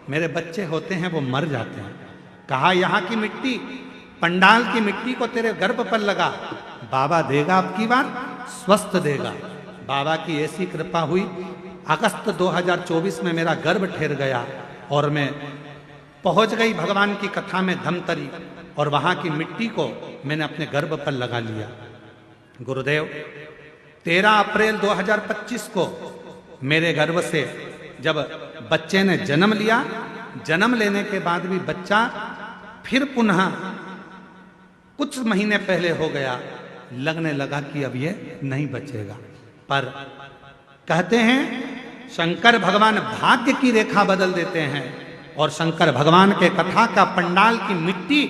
मेरे बच्चे होते हैं वो मर जाते हैं। कहा, यहाँ की मिट्टी, पंडाल की मिट्टी को तेरे गर्भ पर लगा, बाबा देगा अब की बार, स्वस्थ देगा। बाबा की ऐसी कृपा हुई, अगस्त 2024 में मेरा गर्भ ठहर गया और मैं पहुंच गई भगवान की कथा में धमतरी, और वहां की मिट्टी को मैंने अपने गर्भ पर लगा लिया। गुरुदेव, 13 अप्रैल 2025 को मेरे गर्भ से जब बच्चे ने जन्म लिया, जन्म लेने के बाद भी बच्चा फिर पुनः कुछ महीने पहले हो गया, लगने लगा कि अब ये नहीं बचेगा। पर कहते हैं शंकर भगवान भाग्य की रेखा बदल देते हैं, और शंकर भगवान के कथा का पंडाल की मिट्टी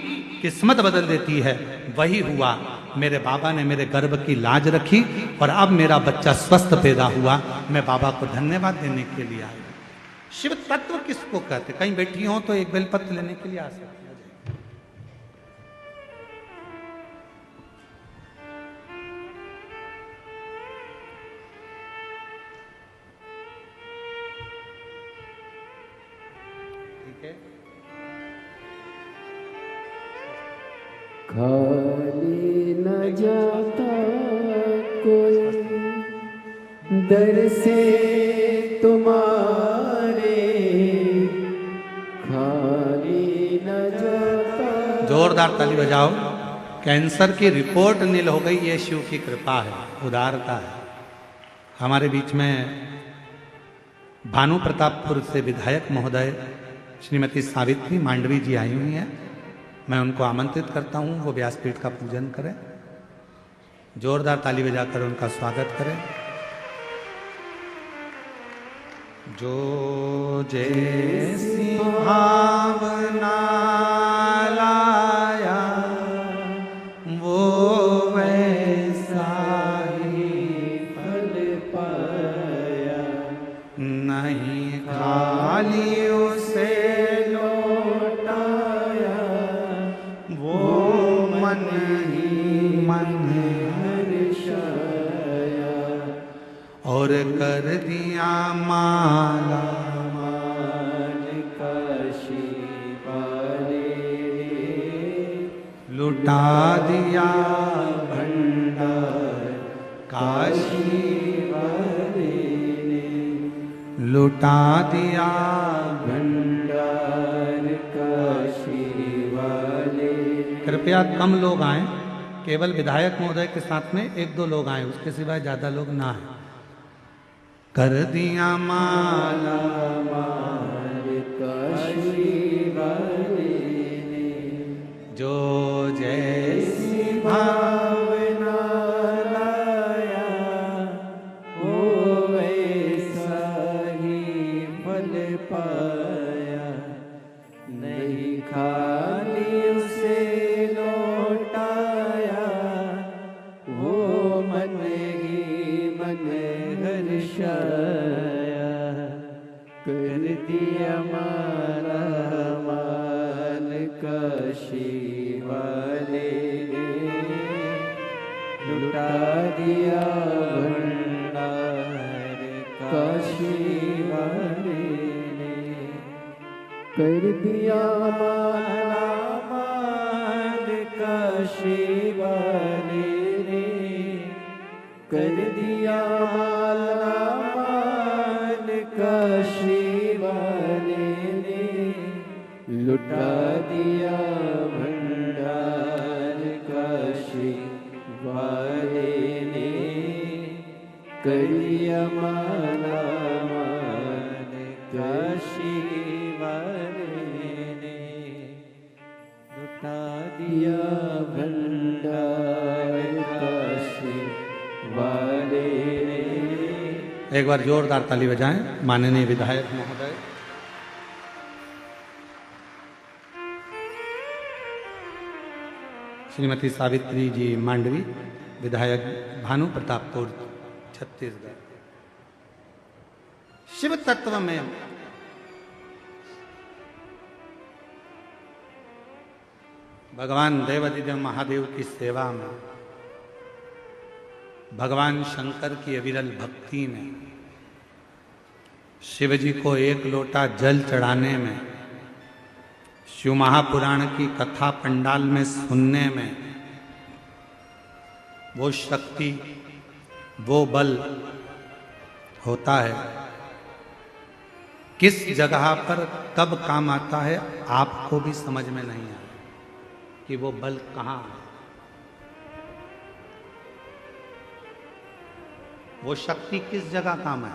किस्मत बदल देती है। वही हुआ, मेरे बाबा ने मेरे गर्भ की लाज रखी और अब मेरा बच्चा स्वस्थ पैदा हुआ। मैं बाबा को धन्यवाद देने के लिए आई। शिव तत्व किसको कहते? कहीं बैठी हो तो एक बेलपत्र लेने के लिए आ सकते हैं। खाली न जाता कोई दर से तुम्हारे, खाली न जाता। जोरदार ताली बजाओ। कैंसर की रिपोर्ट नील हो गई, ये शिव की कृपा है, उदारता है। हमारे बीच में भानु प्रतापपुर से विधायक महोदय श्रीमती सावित्री मांडवी जी आई हुई हैं। मैं उनको आमंत्रित करता हूं, वो व्यासपीठ का पूजन करें। जोरदार ताली बजाकर उनका स्वागत करें। जो जैसी भावना लाया वो वैसा ही फल पाया, नहीं खाली उसे लौटाया, वो मन ही मन हर्षाया, और कर दिया माला मान काशी वाले, लुटा दिया भंडार काशी वाले ने, लुटा दिया। भंडार काशी वाले। कृपया कम लोग आए, केवल विधायक महोदय के साथ में 1-2 लोग आए, उसके सिवाय ज्यादा लोग ना आए। कर दिया माला मार काशी वाले ने, जो जैसी भावना लाया वो वैसा ही फल पाया, नहीं खाली उसे लौटाया, वो मन ही मन हर्षाया, कर दिया माला माल काशी वाले ने, लुटा दिया भंडार काशी वाले ने, कर दिया माला माल काशी वाले ने, कर दिया माला माल काशी वाले ने, लुटा दिया भंडार काशी वाले ने, कर दिया माला माल काशी वाले ने, लुटा दिया भंडार काशी वाले ने। एक बार जोरदार ताली बजाएं माननीय विधायक महोदय। श्रीमती सावित्री जी मांडवी विधायक भानु प्रतापपुर छत्तीसगढ़। शिव तत्व में भगवान देवाधिदेव महादेव की सेवा में, भगवान शंकर की अविरल भक्ति में, शिव जी को एक लोटा जल चढ़ाने में, शिव महापुराण की कथा पंडाल में सुनने में, वो शक्ति, वो बल होता है। किस जगह पर कब काम आता है आपको भी समझ में नहीं आता कि वो बल कहाँ है, वो शक्ति किस जगह काम है।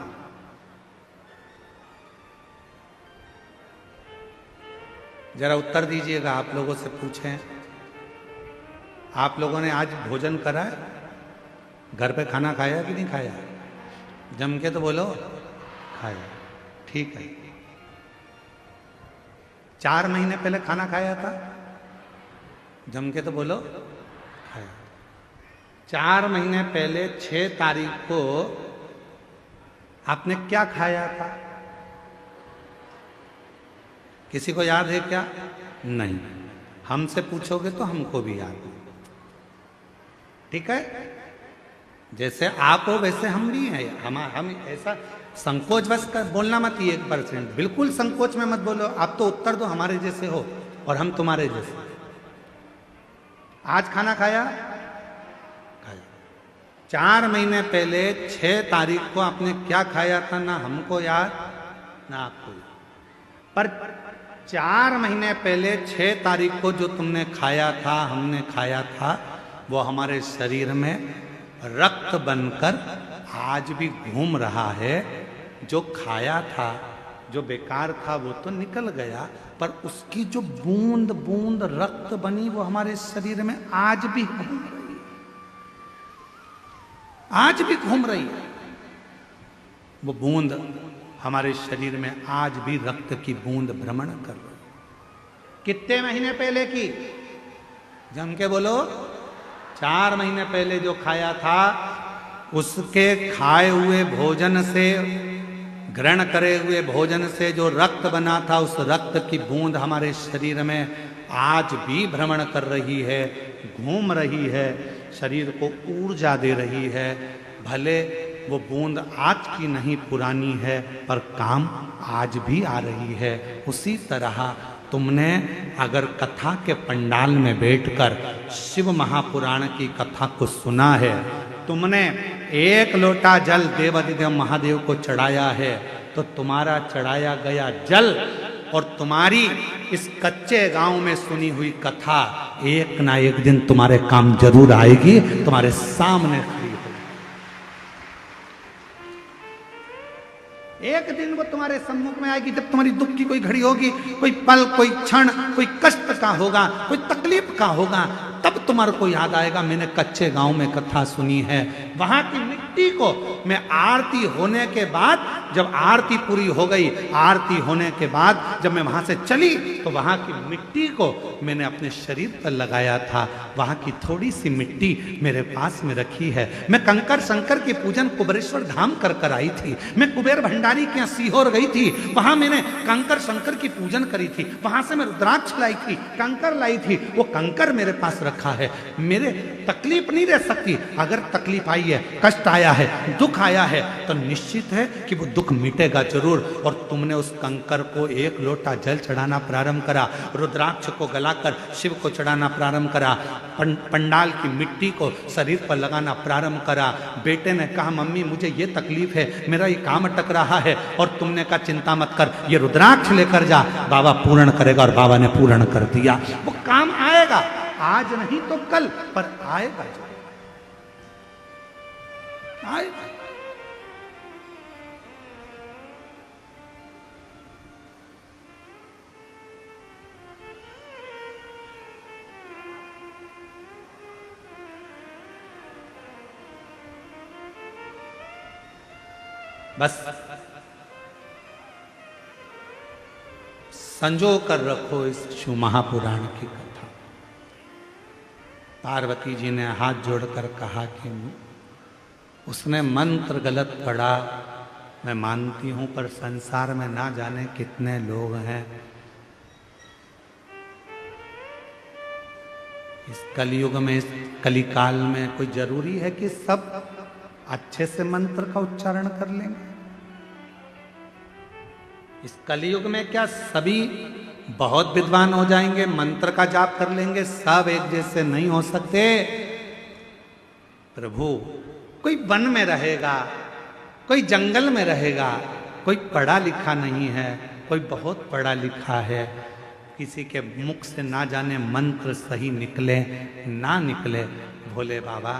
जरा उत्तर दीजिएगा, आप लोगों से पूछें, आप लोगों ने आज भोजन करा है? घर पे खाना खाया कि नहीं खाया? जम के तो बोलो, खाया। ठीक है। 4 महीने पहले खाना खाया था? जम के तो बोलो, खाया। 4 महीने पहले 6 तारीख को आपने क्या खाया था? किसी को याद है क्या? नहीं। हमसे पूछोगे तो हमको भी याद नहीं। ठीक है? जैसे आप हो वैसे हम भी हैं। हम ऐसा संकोच बस कर बोलना मत, 1%। बिल्कुल संकोच में मत बोलो। आप तो उत्तर दो, हमारे जैसे हो और हम तुम्हारे जैसे। आज खाना खाया? खाया। 4 महीने पहले 6 तारीख को आपने क्या खाया था? ना हमको याद ना आपको याद। पर 4 महीने पहले 6 तारीख को जो तुमने खाया था, हमने खाया था, वो हमारे शरीर में रक्त बनकर आज भी घूम रहा है। जो खाया था, जो बेकार था, वो तो निकल गया, पर उसकी जो बूंद बूंद रक्त बनी वो हमारे शरीर में आज भी घूम रही है। आज भी घूम रही है वो बूंद हमारे शरीर में। आज भी रक्त की बूंद भ्रमण कर रही है। कितने महीने पहले की? जम के बोलो। 4 महीने पहले जो खाया था, उसके खाए हुए भोजन से, ग्रहण करे हुए भोजन से जो रक्त बना था, उस रक्त की बूंद हमारे शरीर में आज भी भ्रमण कर रही है, घूम रही है, शरीर को ऊर्जा दे रही है। भले वो बूंद आज की नहीं, पुरानी है, पर काम आज भी आ रही है। उसी तरह तुमने अगर कथा के पंडाल में बैठकर शिव महापुराण की कथा को सुना है, तुमने 1 लोटा जल देवाधिदेव महादेव को चढ़ाया है, तो तुम्हारा चढ़ाया गया जल और तुम्हारी इस कच्चे गांव में सुनी हुई कथा एक ना एक दिन तुम्हारे काम जरूर आएगी, तुम्हारे सामने खड़ी होगी। एक दिन वो तुम्हारे सम्मुख में आएगी, जब तुम्हारी दुख की कोई घड़ी होगी, कोई पल, कोई क्षण, कोई कष्ट का होगा, कोई तकलीफ का होगा, तब तुम्हारे को याद आएगा, मैंने कच्चे गांव में कथा सुनी है। वहां की मिट्टी को मैं आरती होने के बाद, जब आरती पूरी हो गई, आरती होने के बाद जब मैं वहां से चली, तो वहां की मिट्टी को मैंने अपने शरीर पर लगाया था। वहां की थोड़ी सी मिट्टी मेरे पास में रखी है। मैं कंकर शंकर की पूजन कुबेरेश्वर धाम कर कर आई थी। मैं कुबेर भंडारी के यहाँ सीहोर गई थी, वहां मैंने कंकर शंकर की पूजन करी थी। वहां से मैं रुद्राक्ष लाई थी, कंकर लाई थी। वो कंकर मेरे पास रखा है। मेरे तकलीफ नहीं रह सकती। अगर तकलीफ आई है, कष्ट आया है, दुख आया है, तो निश्चित है कि वो दुख मिटेगा जरूर। और तुमने उस कंकर को 1 लोटा जल चढ़ाना प्रारंभ करा, रुद्राक्ष को गलाकर शिव को चढ़ाना प्रारंभ करा, पंडाल की मिट्टी को शरीर पर लगाना प्रारंभ करा। बेटे ने कहा, मम्मी मुझे ये तकलीफ है, मेरा ये काम अटक रहा है। और तुमने कहा, चिंता मत कर, ये रुद्राक्ष लेकर जा, बाबा पूर्ण करेगा। और बाबा ने पूर्ण कर दिया। वो काम आएगा, आज नहीं तो कल, पर आएगा, आएगा। बस संजो कर रखो इस शिव महापुराण की कथा। पार्वती जी ने हाथ जोड़कर कहा कि उसने मंत्र गलत पढ़ा, मैं मानती हूं, पर संसार में ना जाने कितने लोग हैं। इस कलयुग में, इस कलिकाल में कोई जरूरी है कि सब अच्छे से मंत्र का उच्चारण कर लेंगे? इस कलयुग में क्या सभी बहुत विद्वान हो जाएंगे, मंत्र का जाप कर लेंगे? सब एक जैसे नहीं हो सकते प्रभु। कोई वन में रहेगा, कोई जंगल में रहेगा, कोई पढ़ा लिखा नहीं है, कोई बहुत पढ़ा लिखा है, किसी के मुख से ना जाने मंत्र सही निकले ना निकले, भोले बाबा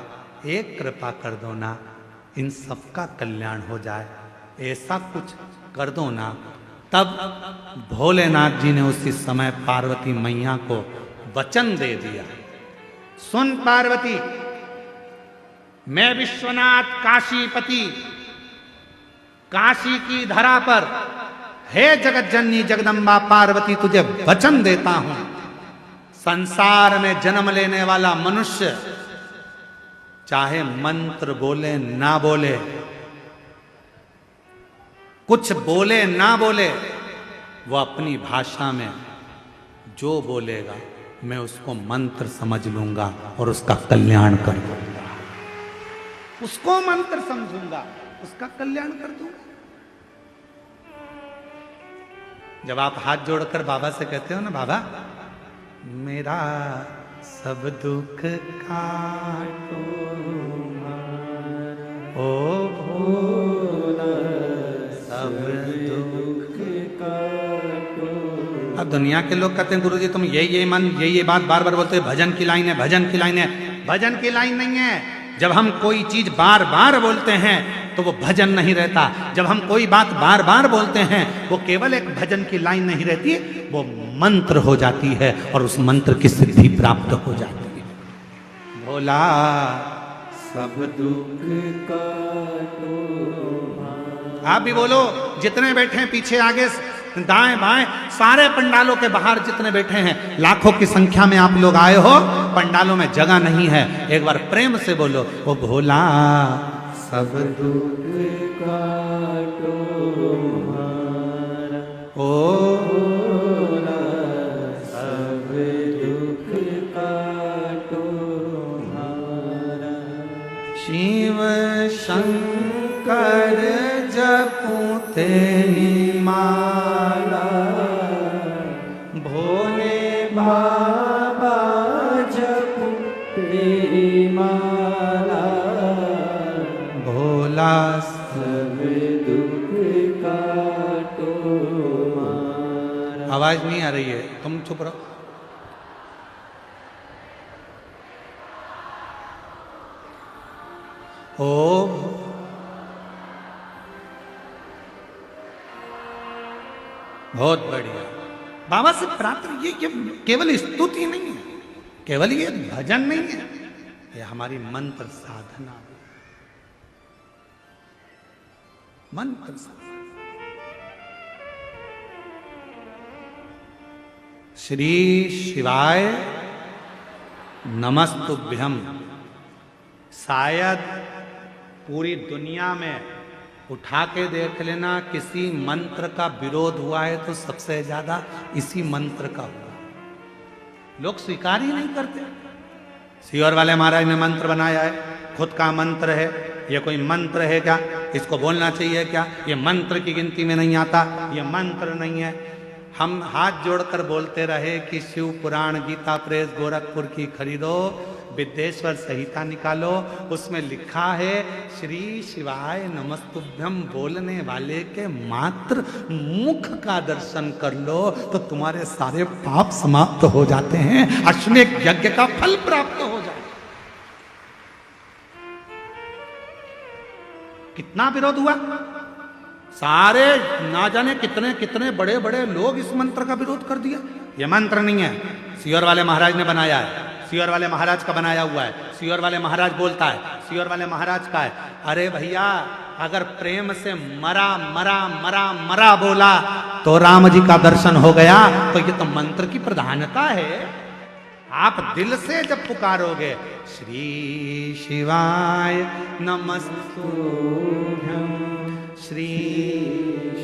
एक कृपा कर दो ना, इन सबका कल्याण हो जाए, ऐसा कुछ कर दो ना। तब भोलेनाथ जी ने उसी समय पार्वती मैया को वचन दे दिया, सुन पार्वती, मैं विश्वनाथ काशीपति काशी की धरा पर, हे जगत जननी जगदम्बा पार्वती, तुझे वचन देता हूं, संसार में जन्म लेने वाला मनुष्य चाहे मंत्र बोले ना बोले, कुछ बोले ना बोले, वो अपनी भाषा में जो बोलेगा मैं उसको मंत्र समझ लूंगा और उसका कल्याण कर दूंगा, उसको मंत्र समझूंगा, उसका कल्याण कर दूंगा। जब आप हाथ जोड़कर बाबा से कहते हो ना, बाबा मेरा सब दुख काटो ओ भोला, सब दुख काटो। अब दुनिया के लोग कहते हैं गुरुजी तुम ये मन ये बात बार बार बोलते हो, भजन की लाइन है, भजन की लाइन है। भजन की लाइन नहीं है। जब हम कोई चीज बार बार बोलते हैं तो वो भजन नहीं रहता। जब हम कोई बात बार बार बोलते हैं वो केवल एक भजन की लाइन नहीं रहती, वो मंत्र हो जाती है और उस मंत्र की सिद्धि प्राप्त हो जाती है। भोला सब दुख काटो। आप भी बोलो, जितने बैठे हैं पीछे आगे दाएं बाएं सारे पंडालों के बाहर जितने बैठे हैं, लाखों की संख्या में आप लोग आए हो, पंडालों में जगह नहीं है, एक बार प्रेम से बोलो, ओ भोला सब दुख काटो हमारा, ओ भोला सब दुख काटो हमारा। शिव शंकर जपूं तेरी माला, भोले बाबा जपूं तेरी माला, भोला सब दुख काटो हमारा। आवाज नहीं आ रही है, तुम चुप रहो। ओ बहुत बढ़िया। बाबा से प्रार्थना, ये केवल स्तुति नहीं है, केवल ये भजन नहीं है, ये हमारी मंत्र साधना, मंत्र साधना। श्री शिवाय नमस्तुभ्यम। शायद पूरी दुनिया में उठा के देख लेना, किसी मंत्र का विरोध हुआ है तो सबसे ज्यादा इसी मंत्र का हुआ। लोग स्वीकार ही नहीं करते। सीहोर वाले महाराज ने मंत्र बनाया है, खुद का मंत्र है, ये कोई मंत्र है क्या? इसको बोलना चाहिए क्या? ये मंत्र की गिनती में नहीं आता, ये मंत्र नहीं है। हम हाथ जोड़कर बोलते रहे कि शिव पुराण गीता प्रेस गोरखपुर की खरीदो, विद्येश्वर संहिता निकालो, उसमें लिखा है श्री शिवाय नमस्तुभ्यम बोलने वाले के मात्र मुख का दर्शन कर लो तो तुम्हारे सारे पाप समाप्त हो जाते हैं, अश्वमेध यज्ञ का फल प्राप्त हो जाए। कितना विरोध हुआ, सारे ना जाने कितने कितने बड़े बड़े लोग इस मंत्र का विरोध कर दिया। यह मंत्र नहीं है, सीहोर वाले महाराज ने बनाया है, सीहोर वाले महाराज का बनाया हुआ है, सीहोर वाले महाराज बोलता है, सीहोर वाले महाराज का है। अरे भैया, अगर प्रेम से मरा मरा मरा मरा बोला तो राम जी का दर्शन हो गया, तो ये तो मंत्र की प्रधानता है। आप दिल से जब पुकारोगे श्री शिवाय नमस्तुभ्यं, श्री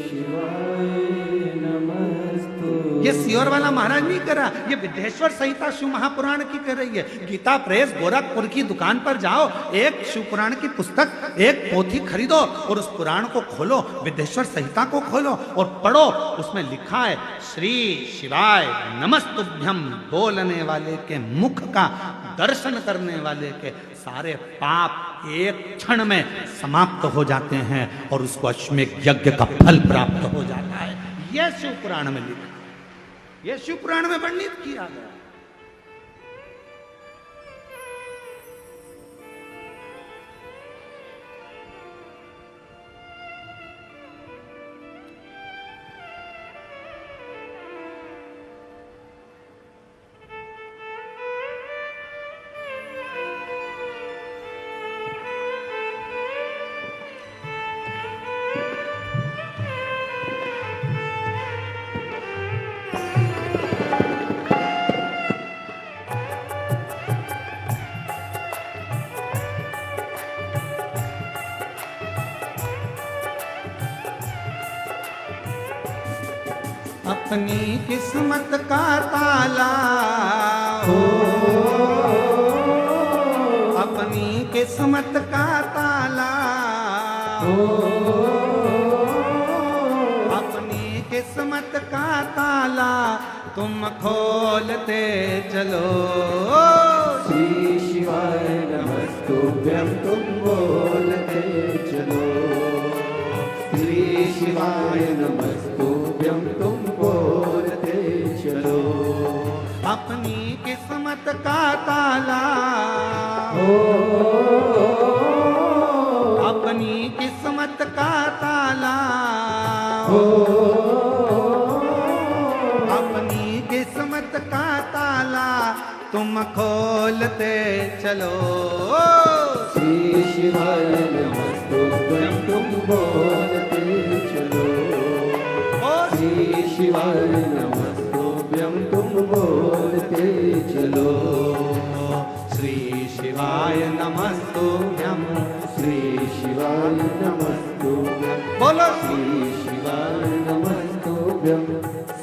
शिवाय नमस्तु। ये सियोर वाला महाराज नहीं कर रहा, ये विदेश्वर संहिता शिव महापुराण की कर रही है। गीता प्रेस गोरखपुर की दुकान पर जाओ, एक शिव पुराण की पुस्तक, एक पोथी खरीदो और उस पुराण को खोलो, विदेश्वर संहिता को खोलो और पढ़ो। उसमें लिखा है श्री शिवाय नमस्तुभ्यं, बोलने वाले के मुख का दर्शन करने वाले के सारे पाप एक क्षण में समाप्त हो जाते हैं और उसको अश्वमेध यज्ञ का फल प्राप्त हो जाता है। यह शिव पुराण में लिखा, यह शिव पुराण में वर्णित किया गया। अपनी किस्मत का ताला हो, अपनी किस्मत का ताला हो, अपनी किस्मत का ताला तुम खोलते चलो। श्री शिवाय नमस्तुभ्यं, तुम बोलते चलो। श्री शिवाय नमस्तुभ्यं, तुम बोलते चलो। अपनी किस्मत का ताला हो, अपनी किस्मत का ताला हो, अपनी किस्मत का ताला तुम खोलते चलो। श्री शिवाय नमस्तुभ्यं, तुम बोलते चलो। श्री शिवाय नमस्तुभ्यं, तुम बोलते चलो। श्री शिवाय नमस्तुभ्यं, श्री शिवाय नमस्तुभ्यं, बोलो श्री शिवाय नमस्तुभ्यं,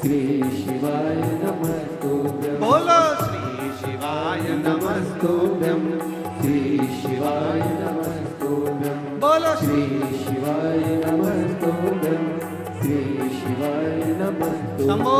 श्री शिवाय नमस्तुभ्यं, बोलो श्री शिवाय नमस्तुभ्यं, श्री शिवाय नमस्तुभ्यं, बोलो श्री शिवाय नमस्तुभ्यं, श्री शिवाय नमस्तुभ्यं। शंभो।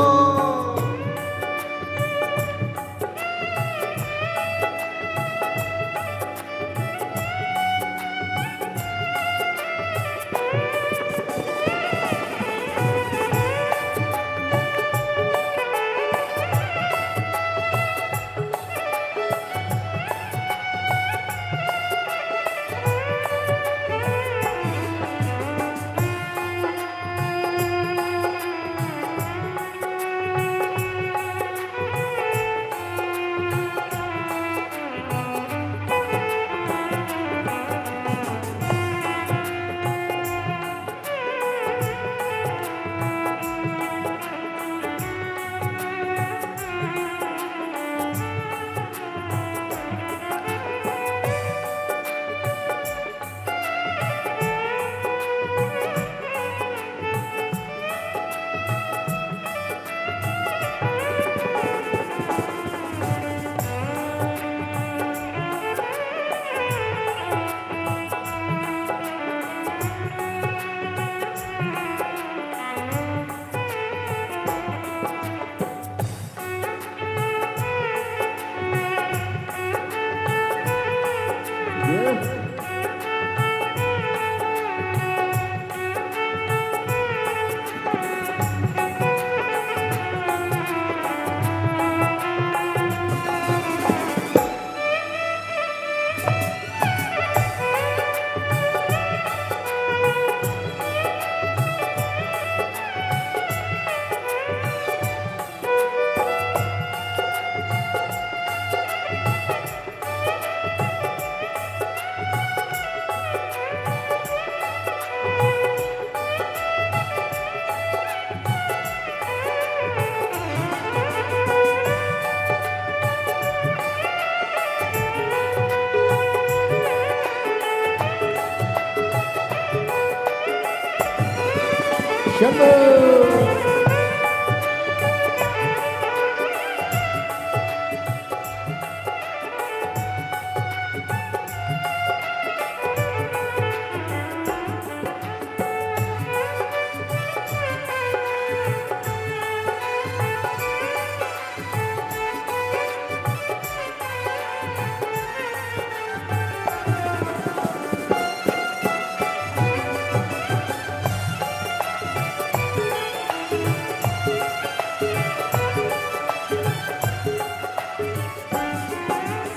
शंभो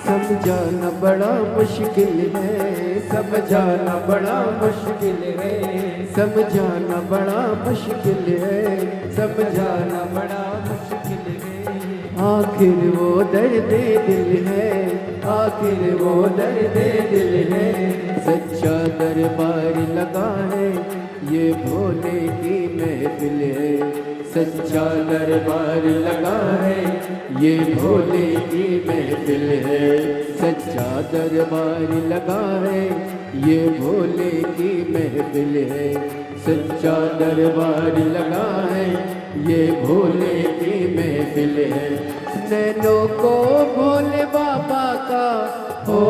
समझाना बड़ा मुश्किल है, समझाना बड़ा मुश्किल है, समझाना बड़ा मुश्किल है, समझाना बड़ा मुश्किल है। आखिर वो दर्द दिल है, आखिर वो दर्द दिल है। सच्चा दरबार लगा है, ये भोले की महफिल है। सच्चा दरबार लगा है, ये भोले की महफिल है। सच्चा दरबार लगा है, ये भोले की महफिल है। सच्चा दरबार लगा है, ये भोले की महफिल है। नैनों को भोले बाबा का हो,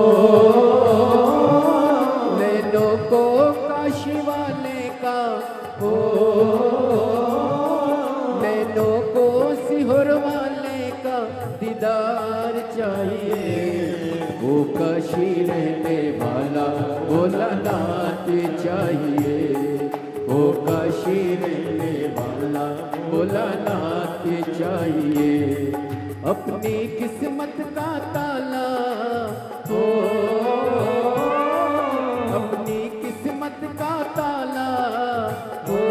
नैनों को काशी वाले का हो, नैनों को सिहोर वाले का दीदार चाहिए। वो काशी रहने वाला भोलानाथ चाहिए, वो काशी रहने वाला भोलानाथ चाहिए। अपनी किस्मत का ताला हो, अपनी किस्मत का ताला हो,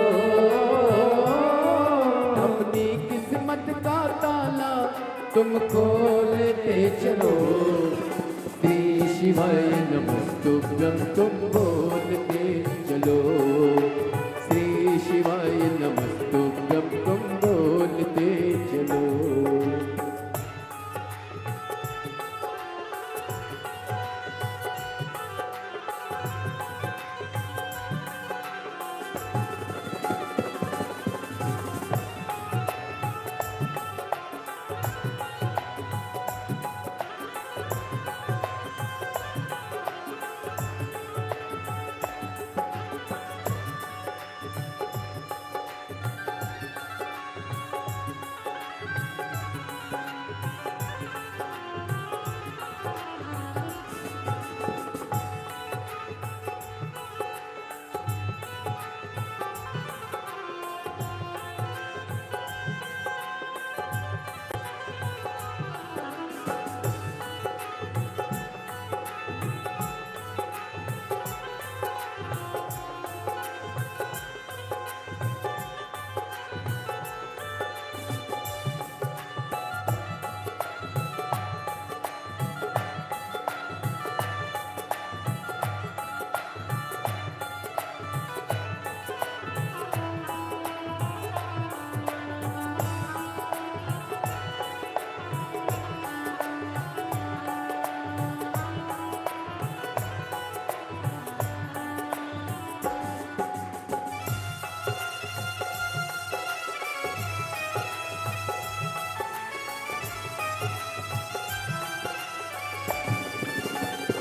अपनी किस्मत का ताला तुम खोलते चलो। श्री शिवाय नमस्तुभ्यं तुम बोलते चलो। श्री शिवाय नमस्तुभ्यं तुम बोलते चलो।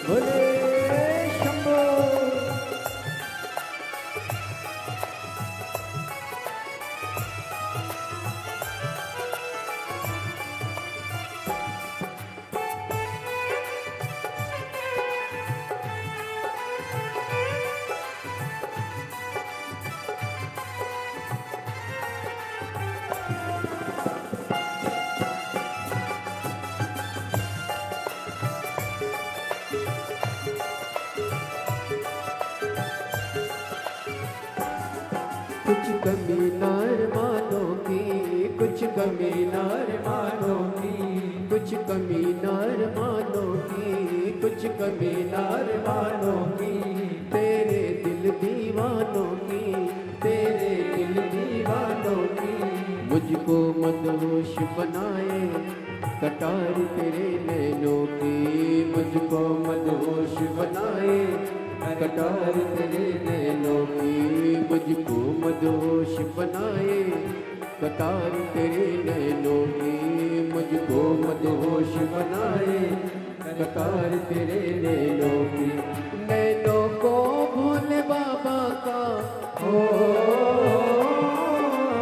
भोले शंभो कुछ कमी नार मानो की, कुछ कमी नार मानो की, कुछ कमी नार मानो की, कुछ कमी नार मानो की। तेरे दिल दीवानों की, तेरे दिल दीवानों की। मुझको मदहोश बनाए कटार तेरे नैनों की, मुझको मदहोश बनाए कटार तेरे नैनों की। मुझको मदहोश बनाए कतार तेरे नैनों की, मुझको मदहोश बनाए कतार तेरे नैनों की। नैनों को भोले बाबा का हो,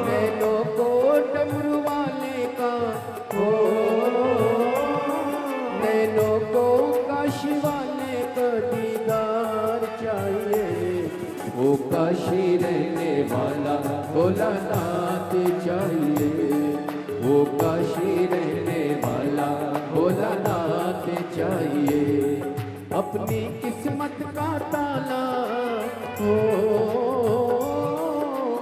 नैनों को डमरू वाले का हो, नैनों को काशी वाले का दीदार चाहिए। वो काशी रहने वाला भोलानाथ चाहिए, वो काशी रहने वाला भोलानाथ चाहिए। अपनी किस्मत का ताला हो,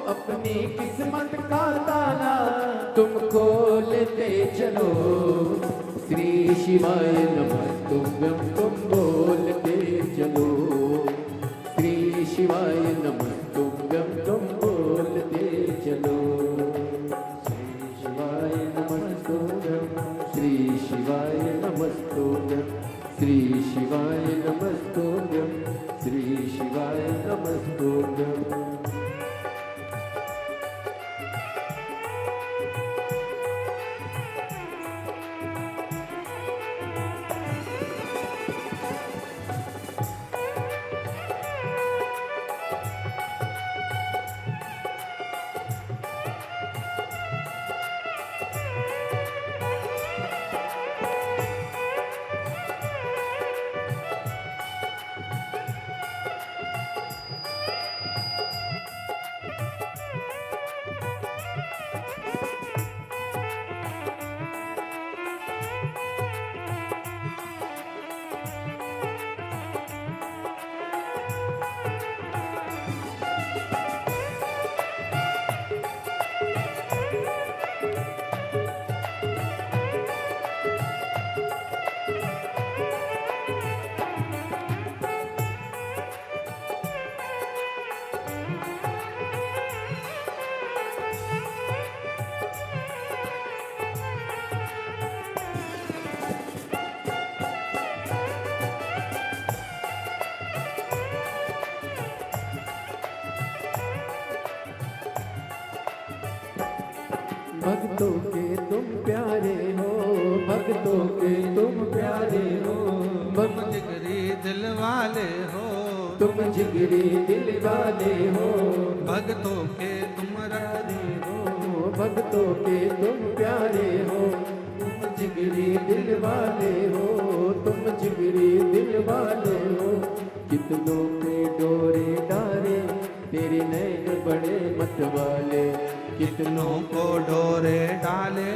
अपनी किस्मत का ताला तुम खोलते चलो। श्री शिवाय नमस्तुभ्यं तुम बोलते चलो, श्री शिवाय नमस्तुभ्यं तुम बोलते चलो। श्री शिवाय नमस्तुभ्यं, श्री शिवाय नमस्तुभ्यं, श्री शिवाय नमस्तुभ्यं, श्री शिवाय नमस्तुभ्यं। भक्तों के तुम प्यारे हो, भक्तों के तुम प्यारे हो, तुम जिगरी दिल वाले हो, तुम जिगरी दिल वाले हो। भक्तों के तुम राधे हो, भक्तों के तुम प्यारे हो, तुम जिगरी दिल वाले हो, तुम जिगरी दिल वाले हो। कितनों पे डोरे डारे तेरे नैन बड़े मतवाले, कितनों को डोरे डाले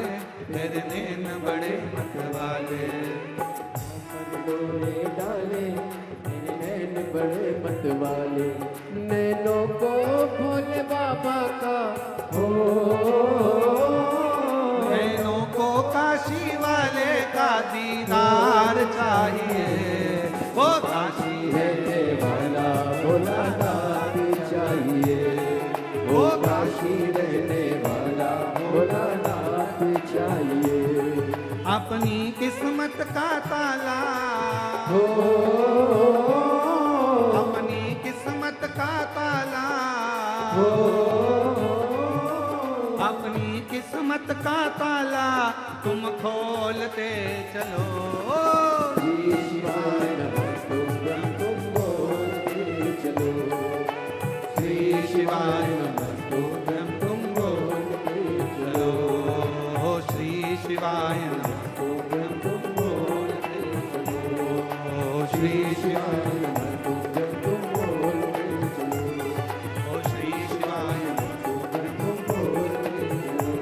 तेरे नैन बड़े मतवाले। डोरे डाले तेरे नैन बड़े मतवाले। नैनों को भोले बाबा का हो, नैनों को काशी वाले का दीदार चाहिए। वो काशी रहने वाला भोलानाथ चाहिए, वो काशी रहने वाला भोलानाथ चाहिए। अपनी किस्मत का ताला हो, अपनी किस्मत का ताला हो, अपनी किस्मत का ताला तुम खोलते चलो। श्री शिवाय नमस्तुभ्यं तुम बोलते चलो, श्री शिवाय नमस्तुभ्यं तुम बोलते चलो। श्री शिवाय नमस्तुभ्यं तुम बोलते चलो, श्री शिवाय नमस्तुभ्यं तुम बोलते चलो, श्री शिवाय नमस्तुभ्यं तुम बोलते चलो,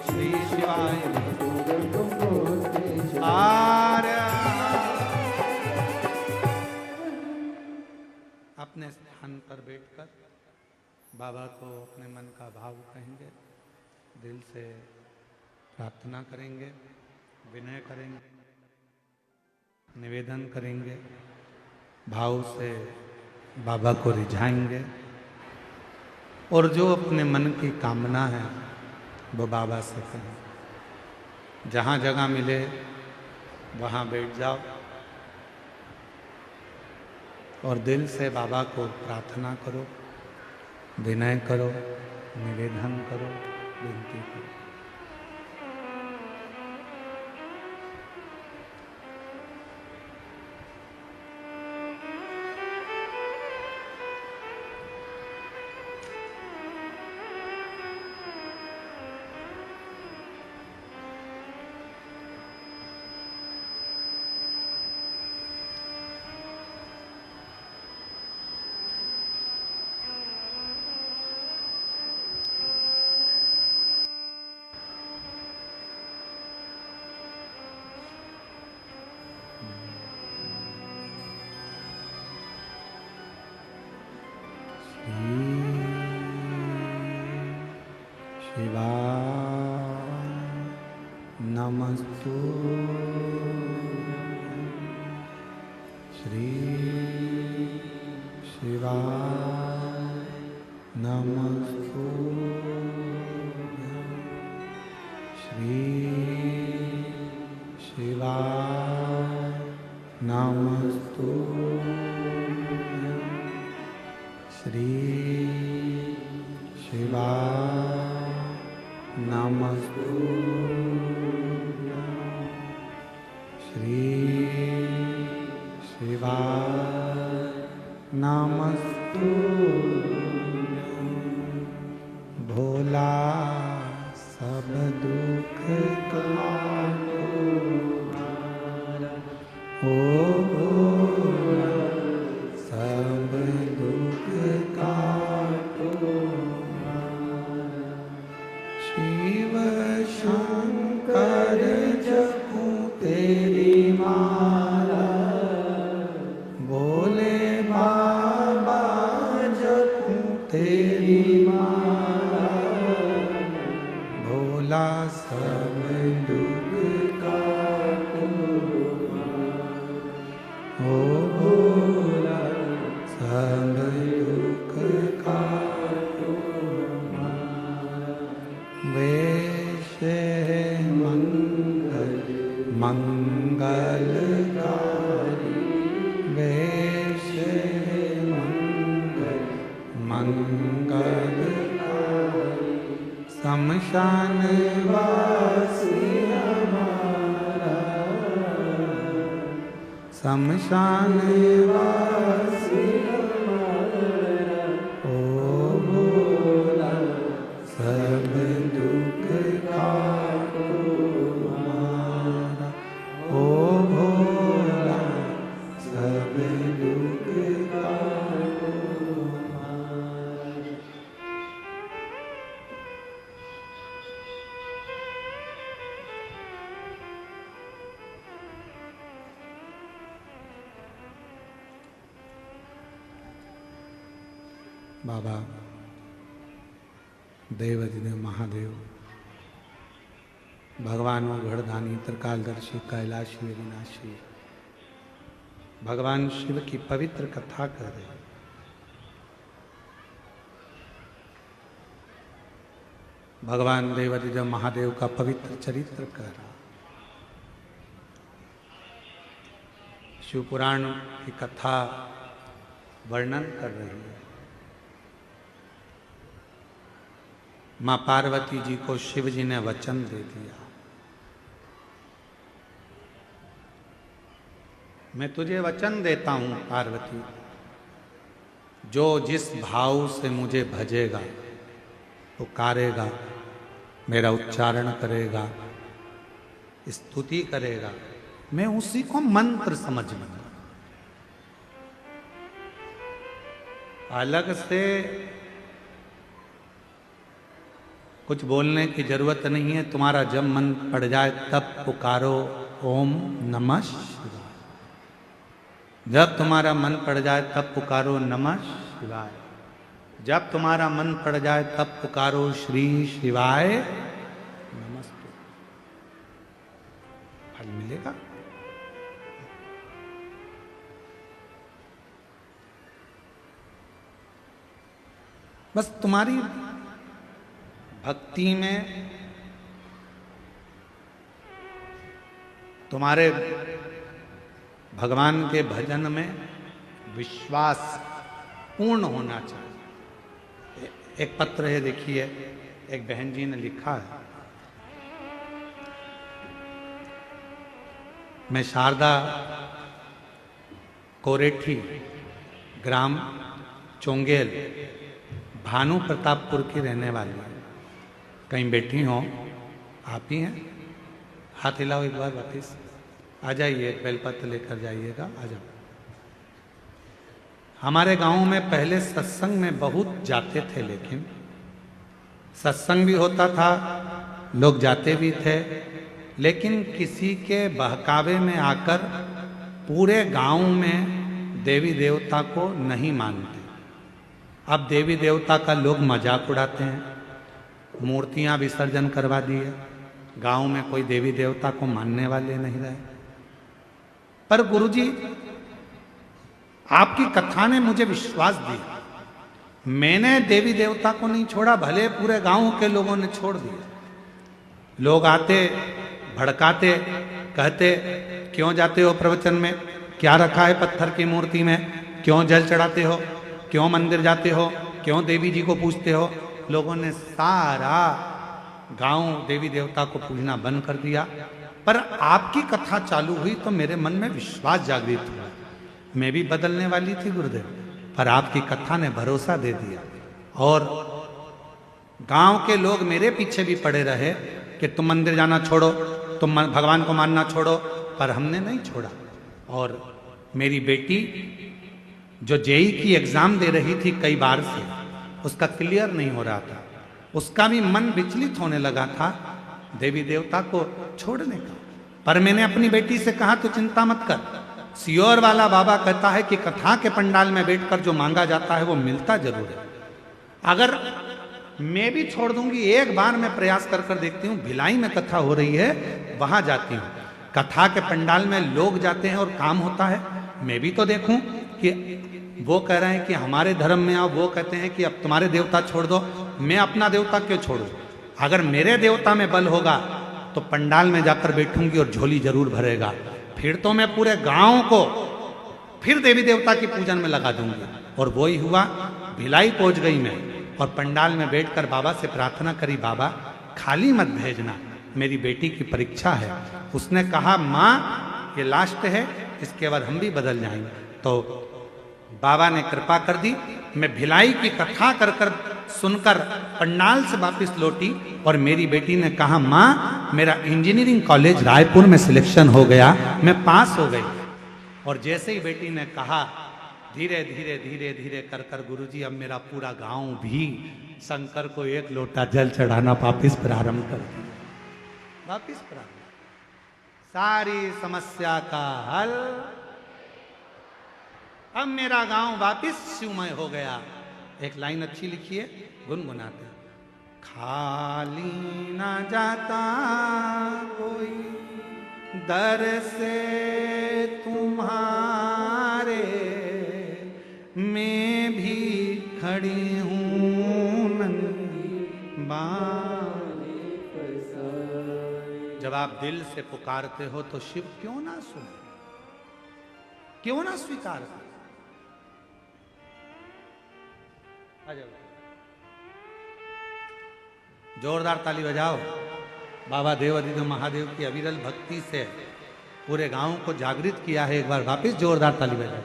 श्री शिवाय नमस्तुभ्यं तुम बोलते चलो। आर्य अपने स्थान पर बैठकर बाबा को अपने मन का भाव कहेंगे, दिल से प्रार्थना करेंगे, विनय करेंगे, निवेदन करेंगे, भाव से बाबा को रिझाएंगे और जो अपने मन की कामना है वो बाबा से कहें। जहाँ जगह मिले वहाँ बैठ जाओ और दिल से बाबा को प्रार्थना करो, विनय करो, निवेदन करो, विनती करो। शिवाय नमस्तु श्री शिवाय नमस्तु श्री शिवाय नमस्तु श्री शिवाय नमस्तु श्री शिवाय नमस्तु भोला सब दुख काटो ओ भोला सब दुख काटो शिव शंकर जपूं तेरी माला बोले बाबा जपूं तेरी माला भोला सब दुख काटो ओ भोला सब दुख काटो वेश मंगल मंगलकारी वेश मंगल मंगलकारी शमशान वासी हमारा शमशान वासी हमारा ओ भोला सब दुख काटो हमारा ओ भोला सब दुख काटो हमारा। बाबा देवाधिदेव महादेव भगवान घड़धानी त्रिकालदर्शी कैलाशी अविनाशी भगवान शिव की पवित्र कथा कर रहे हैं। भगवान देवाधिदेव महादेव का पवित्र चरित्र कर रहा। शिव पुराण की कथा वर्णन कर रही है। मां पार्वती जी को शिव जी ने वचन दे दिया, मैं तुझे वचन देता हूं पार्वती, जो जिस भाव से मुझे भजेगा, पुकारेगा, मेरा उच्चारण करेगा, स्तुति करेगा, मैं उसी को मंत्र समझ लूंगा। अलग से कुछ बोलने की जरूरत नहीं है। तुम्हारा जब मन पड़ जाए तब पुकारो ओम नमः शिवाय। जब तुम्हारा मन पड़ जाए तब पुकारो नमः शिवाय। जब तुम्हारा मन पड़ जाए तब पुकारो श्री शिवाय नमस्ते। फल मिलेगा। बस तुम्हारी भक्ति में, तुम्हारे भगवान के भजन में विश्वास पूर्ण होना चाहिए। एक पत्र है, देखिए, एक बहन जी ने लिखा है, मैं शारदा कोरेठी, ग्राम चोंगेल, भानु प्रतापपुर की रहने वाली हूँ। कहीं बैठी हो? आप ही हैं? हाथ हिलाओ एक बार, वापिस आ जाइए, बेलपत्र लेकर जाइएगा, आ जाओ। हमारे गांव में पहले सत्संग में बहुत जाते थे, लेकिन सत्संग भी होता था, लोग जाते भी थे, लेकिन किसी के बहकावे में आकर पूरे गांव में देवी देवता को नहीं मानते। अब देवी देवता का लोग मजाक उड़ाते हैं, मूर्तियां विसर्जन करवा दी है, गांव में कोई देवी देवता को मानने वाले नहीं रहे। पर गुरुजी, आपकी कथा ने मुझे विश्वास दिया। मैंने देवी देवता को नहीं छोड़ा, भले पूरे गांव के लोगों ने छोड़ दिया। लोग आते, भड़काते, कहते क्यों जाते हो प्रवचन में, क्या रखा है पत्थर की मूर्ति में, क्यों जल चढ़ाते हो, क्यों मंदिर जाते हो, क्यों देवी जी को पूजते हो। लोगों ने सारा गांव देवी देवता को पूजना बंद कर दिया। पर आपकी कथा चालू हुई तो मेरे मन में विश्वास जागृत हुआ। मैं भी बदलने वाली थी गुरुदेव, पर आपकी कथा ने भरोसा दे दिया। और गांव के लोग मेरे पीछे भी पड़े रहे कि तुम मंदिर जाना छोड़ो, तुम भगवान को मानना छोड़ो, पर हमने नहीं छोड़ा। और मेरी बेटी जो जेई की एग्जाम दे रही थी कई बार से, उसका क्लियर नहीं हो रहा था, उसका भी मन विचलित होने लगा था देवी देवता को छोड़ने का। पर मैंने अपनी बेटी से कहा, तू चिंता मत कर, सियोर वाला बाबा कहता है कि कथा के पंडाल में बैठकर जो मांगा जाता है वो मिलता जरूर है। अगर मैं भी छोड़ दूंगी, एक बार मैं प्रयास कर कर देखती हूँ, भिलाई में कथा हो रही है, वहां जाती हूँ, कथा के पंडाल में लोग जाते हैं और काम होता है, मैं भी तो देखूं कि वो कह रहे हैं कि हमारे धर्म में आओ, वो कहते हैं कि अब तुम्हारे देवता छोड़ दो, मैं अपना देवता क्यों छोड़ूं। अगर मेरे देवता में बल होगा तो पंडाल में जाकर बैठूंगी और झोली जरूर भरेगा, फिर तो मैं पूरे गांव को फिर देवी देवता की पूजन में लगा दूंगी। और वो ही हुआ, भिलाई पहुंच गई मैं और पंडाल में बैठकर बाबा से प्रार्थना करी, बाबा खाली मत भेजना, मेरी बेटी की परीक्षा है। उसने कहा, माँ ये लास्ट है, इसके बाद हम भी बदल जाएंगे। तो बाबा ने कृपा कर दी, मैं भिलाई की कथा कर कर सुनकर पंडाल से वापस लौटी और मेरी बेटी ने कहा, माँ मेरा इंजीनियरिंग कॉलेज रायपुर में सिलेक्शन हो गया, मैं पास हो गई। और जैसे ही बेटी ने कहा, धीरे धीरे धीरे धीरे कर कर गुरुजी अब मेरा पूरा गांव भी शंकर को एक लोटा जल चढ़ाना वापिस प्रारंभ कर दिया, वापिस प्रारंभ। सारी समस्या का हल, अब मेरा गांव वापिस शिवमय हो गया। एक लाइन अच्छी लिखी है, गुनगुनाते, खाली ना जाता कोई दर से तुम्हारे, मैं भी खड़ी हूँ नंगी बाने। जब आप दिल से पुकारते हो तो शिव क्यों ना सुने, क्यों ना स्वीकार करे। जोरदार ताली बजाओ। बाबा देव आदित्य महादेव की अविरल भक्ति से पूरे गांव को जागृत किया है। एक बार वापस जोरदार ताली बजाओ।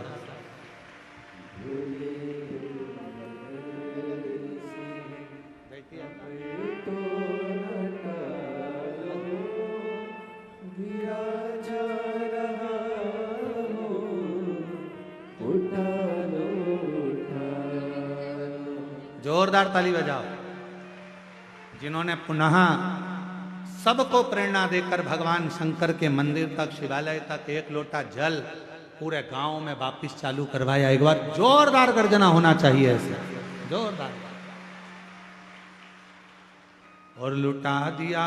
जोरदार ताली बजाओ। जिन्होंने पुनः सबको प्रेरणा देकर भगवान शंकर के मंदिर तक, शिवालय तक एक लोटा जल पूरे गांव में वापिस चालू करवाया। एक बार जोरदार गर्जना होना चाहिए ऐसे, जोरदार। और लुटा दिया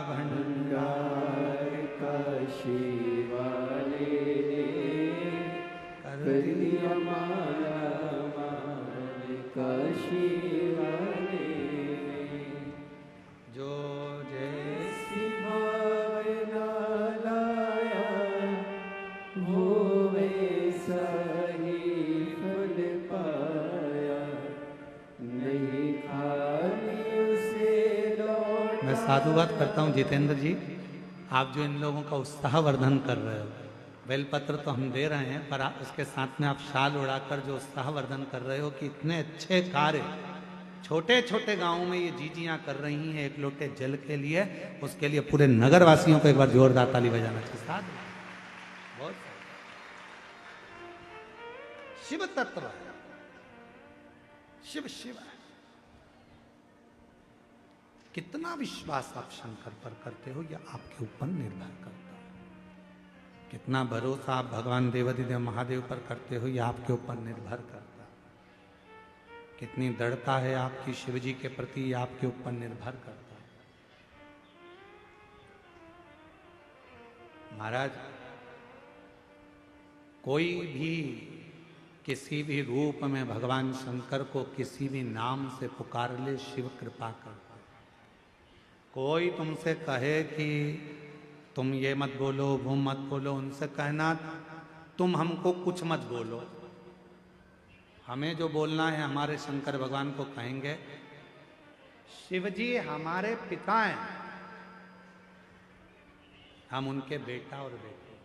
भंडार का शिवाले कर दिया माला मान का शिवाले, जो जैसी भाई ना लाया वो वैसा ही फल पाया, नहीं खा साधुवाद करता हूँ जितेंद्र जी, आप जो इन लोगों का उत्साहवर्धन कर रहे हो, बेलपत्र तो हम दे रहे हैं पर उसके साथ में आप शाल उड़ाकर जो उत्साहवर्धन कर रहे हो कि इतने अच्छे कार्य छोटे छोटे गांवों में ये जीजियां कर रही हैं एक लोटे जल के लिए, उसके लिए पूरे नगर वासियों को एक बार जोरदार ताली बजाना चाहिए। साथ बहुत शिव तत्व, शिव शिव है। कितना विश्वास आप शंकर पर करते हो यह आपके ऊपर निर्भर करता है। कितना भरोसा आप भगवान देवाधिदेव महादेव पर करते हो यह आपके ऊपर निर्भर करता है। कितनी दृढ़ता है आपकी शिव जी के प्रति यह आपके ऊपर निर्भर करता है। महाराज, कोई भी किसी भी रूप में भगवान शंकर को किसी भी नाम से पुकार ले, शिव कृपा करता। कोई तुमसे कहे कि तुम ये मत बोलो वो मत बोलो, उनसे कहना तुम हमको कुछ मत बोलो, हमें जो बोलना है हमारे शंकर भगवान को कहेंगे। शिव जी हमारे पिता हैं, हम उनके बेटा और बेटे,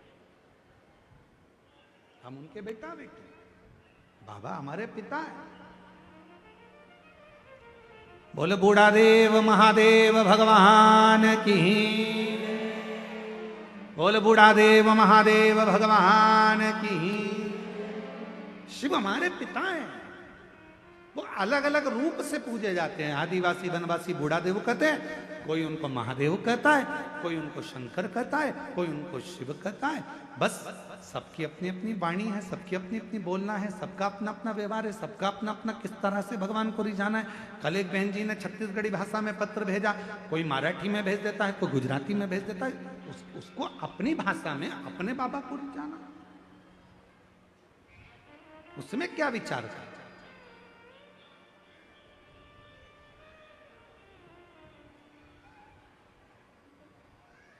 हम उनके बेटा बेटे, बाबा हमारे पिता हैं। बोले बूढ़ा देव महादेव भगवान की, बोले बूढ़ा देव महादेव भगवान की। शिव हमारे पिता हैं, वो अलग अलग रूप से पूजे जाते हैं। आदिवासी वनवासी बूढ़ा देव कहते हैं, कोई उनको महादेव कहता है, कोई उनको शंकर कहता है, कोई उनको शिव कहता है। बस सबकी अपनी अपनी वाणी है, सबकी अपनी अपनी बोलना है, सबका अपना अपना व्यवहार है, सबका अपना अपना किस तरह से भगवान को रिझाना है। कल एक बहन जी ने छत्तीसगढ़ी भाषा में पत्र भेजा, कोई मराठी में भेज देता है, कोई गुजराती में भेज देता है। उसको अपनी भाषा में अपने बाबा को रिझाना, उसमें क्या विचार करता।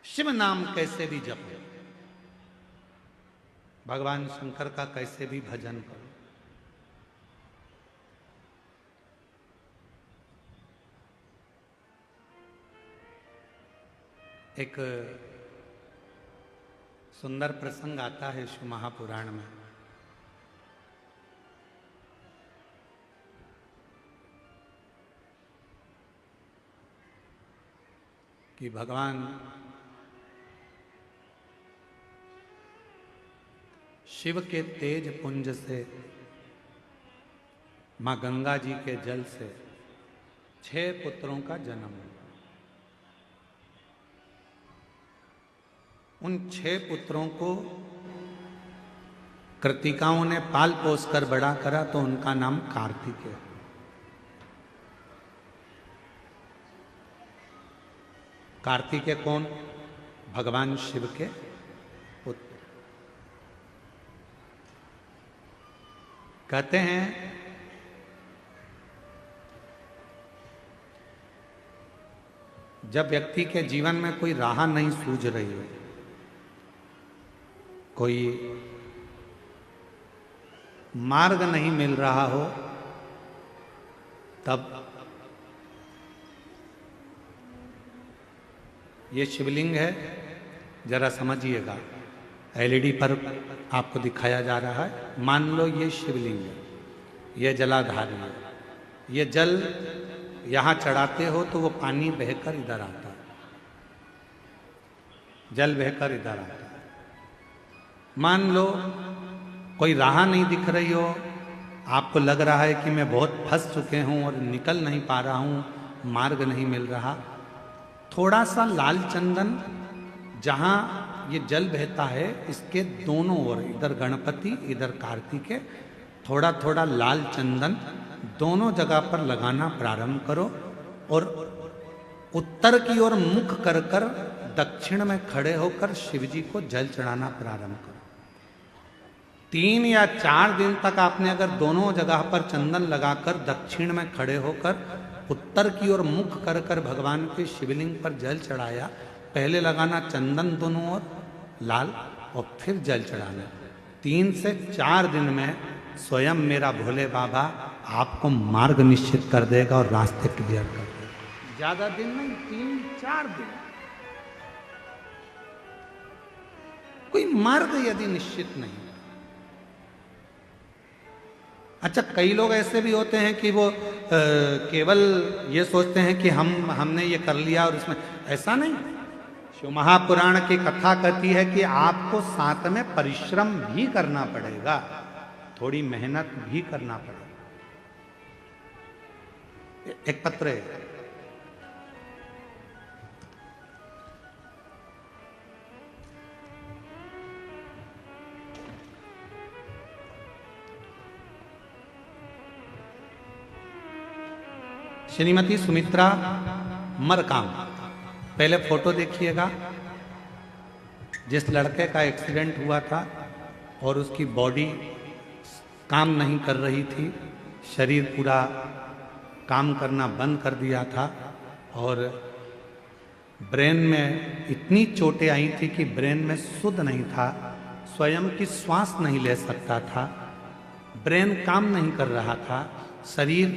शिव नाम कैसे भी जपो, भगवान शंकर का कैसे भी भजन करो। एक सुंदर प्रसंग आता है शिव महापुराण में। कि भगवान शिव के तेज पुंज से, मां गंगा जी के जल से 6 पुत्रों का जन्म हुआ। उन 6 पुत्रों को कृतिकाओं ने पाल पोस कर बड़ा करा तो उनका नाम कार्तिकेय। कार्तिकेय कौन? भगवान शिव के पुत्र। कहते हैं जब व्यक्ति के जीवन में कोई राह नहीं सूझ रही हो, कोई मार्ग नहीं मिल रहा हो, तब ये शिवलिंग है, जरा समझिएगा। एलईडी पर आपको दिखाया जा रहा है। मान लो ये शिवलिंग है, ये जलाधारी है। ये जल यहाँ चढ़ाते हो तो वो पानी बहकर इधर आता है, जल बहकर इधर आता है। मान लो कोई राह नहीं दिख रही हो, आपको लग रहा है कि मैं बहुत फंस चुके हूँ और निकल नहीं पा रहा हूँ, मार्ग नहीं मिल रहा। थोड़ा सा लाल चंदन जहाँ ये जल बहता है, इसके दोनों ओर, इधर गणपति इधर कार्तिकेय, थोड़ा थोड़ा लाल चंदन दोनों जगह पर लगाना प्रारंभ करो और उत्तर की ओर मुख कर कर दक्षिण में खड़े होकर शिवजी को जल चढ़ाना प्रारंभ करो। 3 या 4 दिन तक आपने अगर दोनों जगह पर चंदन लगाकर दक्षिण में खड़े होकर उत्तर की ओर मुख कर कर भगवान के शिवलिंग पर जल चढ़ाया, पहले लगाना चंदन दोनों ओर लाल और फिर जल चढ़ाना। 3 से 4 दिन में स्वयं मेरा भोले बाबा आपको मार्ग निश्चित कर देगा और रास्ते क्लियर कर देगा। ज्यादा दिन नहीं, 3-4 दिन। कोई मार्ग यदि निश्चित नहीं। अच्छा, कई लोग ऐसे भी होते हैं कि वो केवल ये सोचते हैं कि हमने ये कर लिया और इसमें, ऐसा नहीं। शिव महापुराण की कथा कहती है कि आपको साथ में परिश्रम भी करना पड़ेगा, थोड़ी मेहनत भी करना पड़ेगा। एक पत्र है, श्रीमती सुमित्रा मरकाम। पहले फोटो देखिएगा। जिस लड़के का एक्सीडेंट हुआ था और उसकी बॉडी काम नहीं कर रही थी, शरीर पूरा काम करना बंद कर दिया था और ब्रेन में इतनी चोटें आई थी कि ब्रेन में शुद्ध नहीं था, स्वयं की श्वास नहीं ले सकता था, ब्रेन काम नहीं कर रहा था, शरीर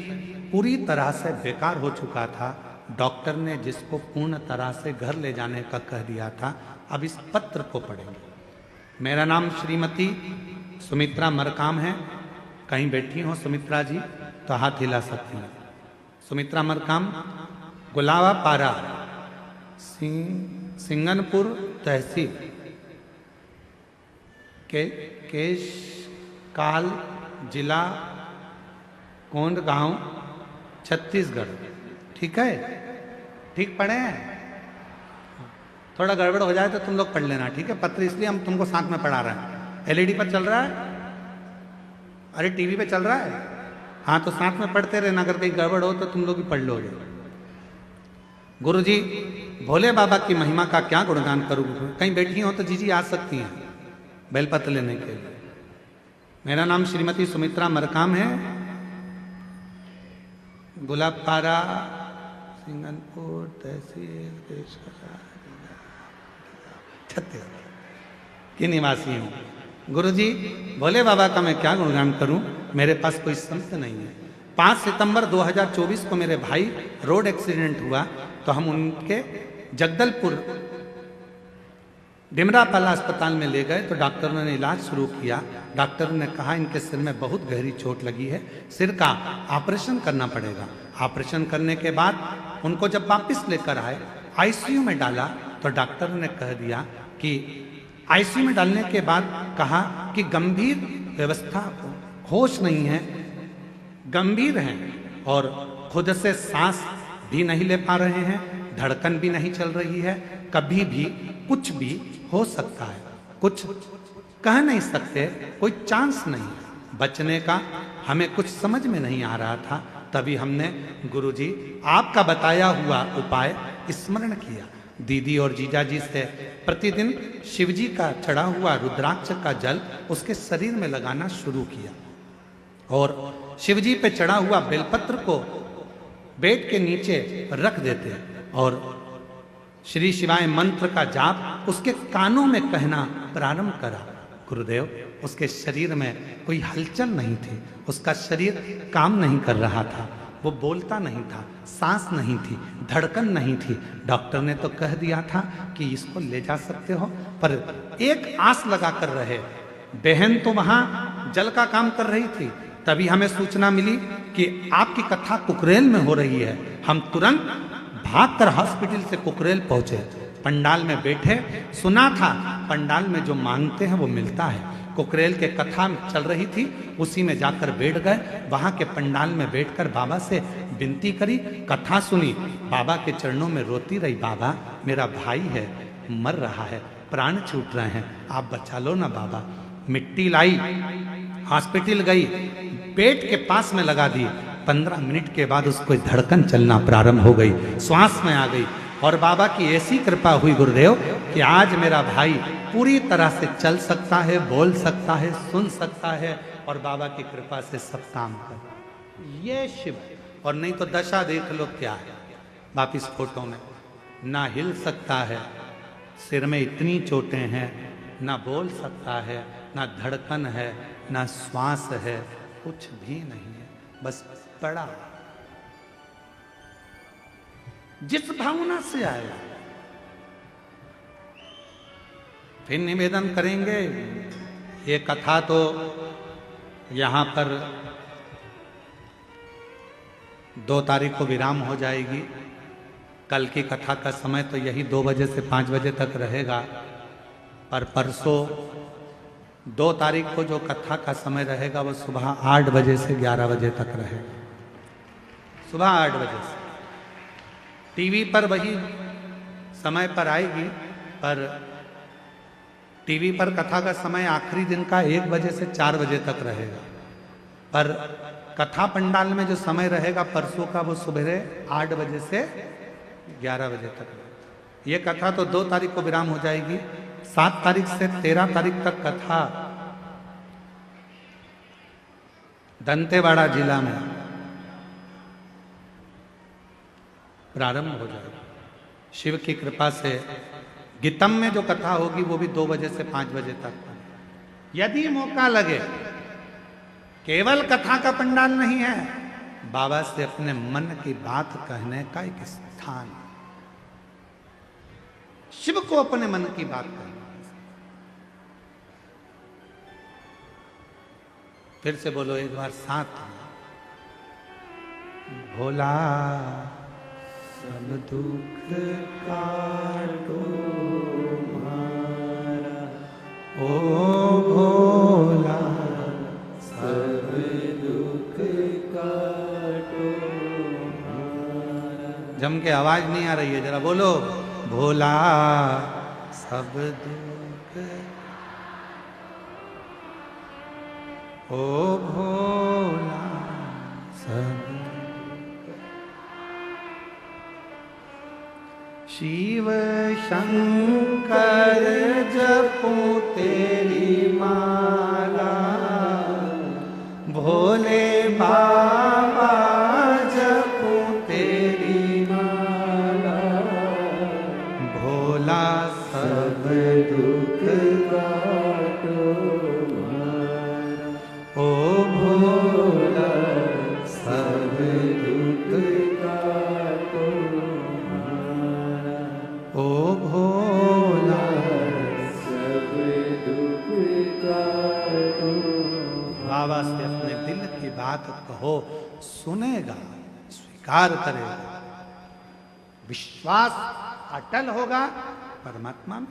पूरी तरह से बेकार हो चुका था। डॉक्टर ने जिसको पूर्ण तरह से घर ले जाने का कह दिया था। अब इस पत्र को पढ़ेंगे। मेरा नाम श्रीमती सुमित्रा मरकाम है। कहीं बैठी हो सुमित्रा जी तो हाथ हिला सकती हैं। सुमित्रा मरकाम, गुलावा पारा, सिंगनपुर तहसील, केशकाल जिला, कोंडगांव, छत्तीसगढ़। ठीक है, ठीक पढ़े हैं? थोड़ा गड़बड़ हो जाए तो तुम लोग पढ़ लेना, ठीक है? पत्र इसलिए हम तुमको साथ में पढ़ा रहे हैं। एलईडी पर चल रहा है? अरे टीवी पे चल रहा है? हाँ, तो साथ में पढ़ते रहना, अगर कहीं गड़बड़ हो तो तुम लोग भी पढ़ लोगे। गुरुजी, भोले बाबा की महिमा का क्या गुणगान करूँ? कहीं बैठी हो तो जीजी आ सकती हैं बेलपत्र लेने के लिए। मेरा नाम श्रीमती सुमित्रा मरकाम है, गुलाबपारा, सिंगनपुर तहसील, छत्तीसगढ़ की निवासी हूँ। गुरुजी, भोले बाबा का मैं क्या गुणगान करूं? मेरे पास कोई संत नहीं है। 5 सितंबर 2024 को मेरे भाई रोड एक्सीडेंट हुआ तो हम उनके जगदलपुर डिमरापाला अस्पताल में ले गए तो डॉक्टरों ने इलाज शुरू किया। डॉक्टर ने कहा इनके सिर में बहुत गहरी चोट लगी है, सिर का ऑपरेशन करना पड़ेगा। ऑपरेशन करने के बाद उनको जब वापस लेकर आए, आईसीयू में डाला तो डॉक्टर ने कह दिया कि आईसीयू में डालने के बाद कहा कि गंभीर व्यवस्था, होश नहीं है, गंभीर हैं और खुद से सांस भी नहीं ले पा रहे हैं, धड़कन भी नहीं चल रही है, कभी भी कुछ भी हो सकता है, कुछ कह नहीं सकते, कोई चांस नहीं बचने का। हमें कुछ समझ में नहीं आ रहा था, तभी हमने गुरुजी आपका बताया हुआ उपाय स्मरण किया। दीदी और जीजा जी से प्रतिदिन शिवजी का चढ़ा हुआ रुद्राक्ष का जल उसके शरीर में लगाना शुरू किया और शिवजी पे चढ़ा हुआ बेलपत्र को बेड के नीचे रख देते और श्री शिवाय मंत्र का जाप उसके कानों में कहना प्रारंभ करा। गुरुदेव, उसके शरीर में कोई हलचल नहीं थी, उसका शरीर काम नहीं कर रहा था, वो बोलता नहीं था, सांस नहीं थी, धड़कन नहीं थी। डॉक्टर ने तो कह दिया था कि इसको ले जा सकते हो, पर एक आस लगा कर रहे। बहन तो वहां जल का काम कर रही थी, तभी हमें सूचना मिली कि आपकी कथा कुकरेल में हो रही है। हम तुरंत भागकर हॉस्पिटल से कुकरेल पहुंचे, पंडाल में बैठे। सुना था पंडाल में जो मांगते हैं वो मिलता है। कुकरेल के कथा चल रही थी, उसी में जाकर बैठ गए। वहां के पंडाल में बैठकर बाबा से विनती करी, कथा सुनी, बाबा के चरणों में रोती रही। बाबा, मेरा भाई है, मर रहा है, प्राण छूट रहे हैं, आप बचा लो ना बाबा। मिट्टी लाई, हॉस्पिटल गई, पेट के पास में लगा दी। 15 मिनट के बाद उसको धड़कन चलना प्रारंभ हो गई, श्वास में आ गई और बाबा की ऐसी कृपा हुई गुरुदेव कि आज मेरा भाई पूरी तरह से चल सकता है, बोल सकता है, सुन सकता है और बाबा की कृपा से सब काम कर। ये शिव। और नहीं तो दशा देख लो क्या है वापिस फोटो में, ना हिल सकता है, सिर में इतनी चोटें हैं, ना बोल सकता है, ना धड़कन है, ना श्वास है, कुछ भी नहीं है, बस पड़ा। जिस भावना से आएगा। फिर निवेदन करेंगे, ये कथा तो यहां पर 2 तारीख को विराम हो जाएगी। कल की कथा का समय तो यही 2 बजे से 5 बजे तक रहेगा, पर परसों 2 तारीख को जो कथा का समय रहेगा वो सुबह 8 बजे से 11 बजे तक रहेगा। सुबह 8 बजे से टीवी पर वही समय पर आएगी, पर टीवी पर कथा का समय आखिरी दिन का 1 बजे से 4 बजे तक रहेगा, पर कथा पंडाल में जो समय रहेगा परसों का वो सुबह 8 बजे से 11 बजे तक रहेगा। ये कथा तो 2 तारीख को विराम हो जाएगी। 7 तारीख से 13 तारीख तक कथा दंतेवाड़ा जिला में प्रारंभ हो जाएगा। शिव की कृपा से गीतम में जो कथा होगी वो भी 2 बजे से 5 बजे तक। यदि मौका लगे, केवल कथा का पंडाल नहीं है, बाबा से अपने मन की बात कहने का एक स्थान, शिव को अपने मन की बात कहना। फिर से बोलो एक बार साथ, भोला सब दुख काटो मारा, ओ भोला सब दुख काटो मारा। जम के आवाज नहीं आ रही है, जरा बोलो, भोला सब दुख, ओ भोला सब, शिव शंकर जपो तेरी माला, भोले बाबा जपो तेरी माला, भोला सब दुख काटो मारा, ओ भोला सब दुख काटो मारा, ओ भोला सब दुख काटो। बाबा से अपने दिल की बात कहो, सुनेगा, स्वीकार करेगा, विश्वास अटल होगा परमात्मा में।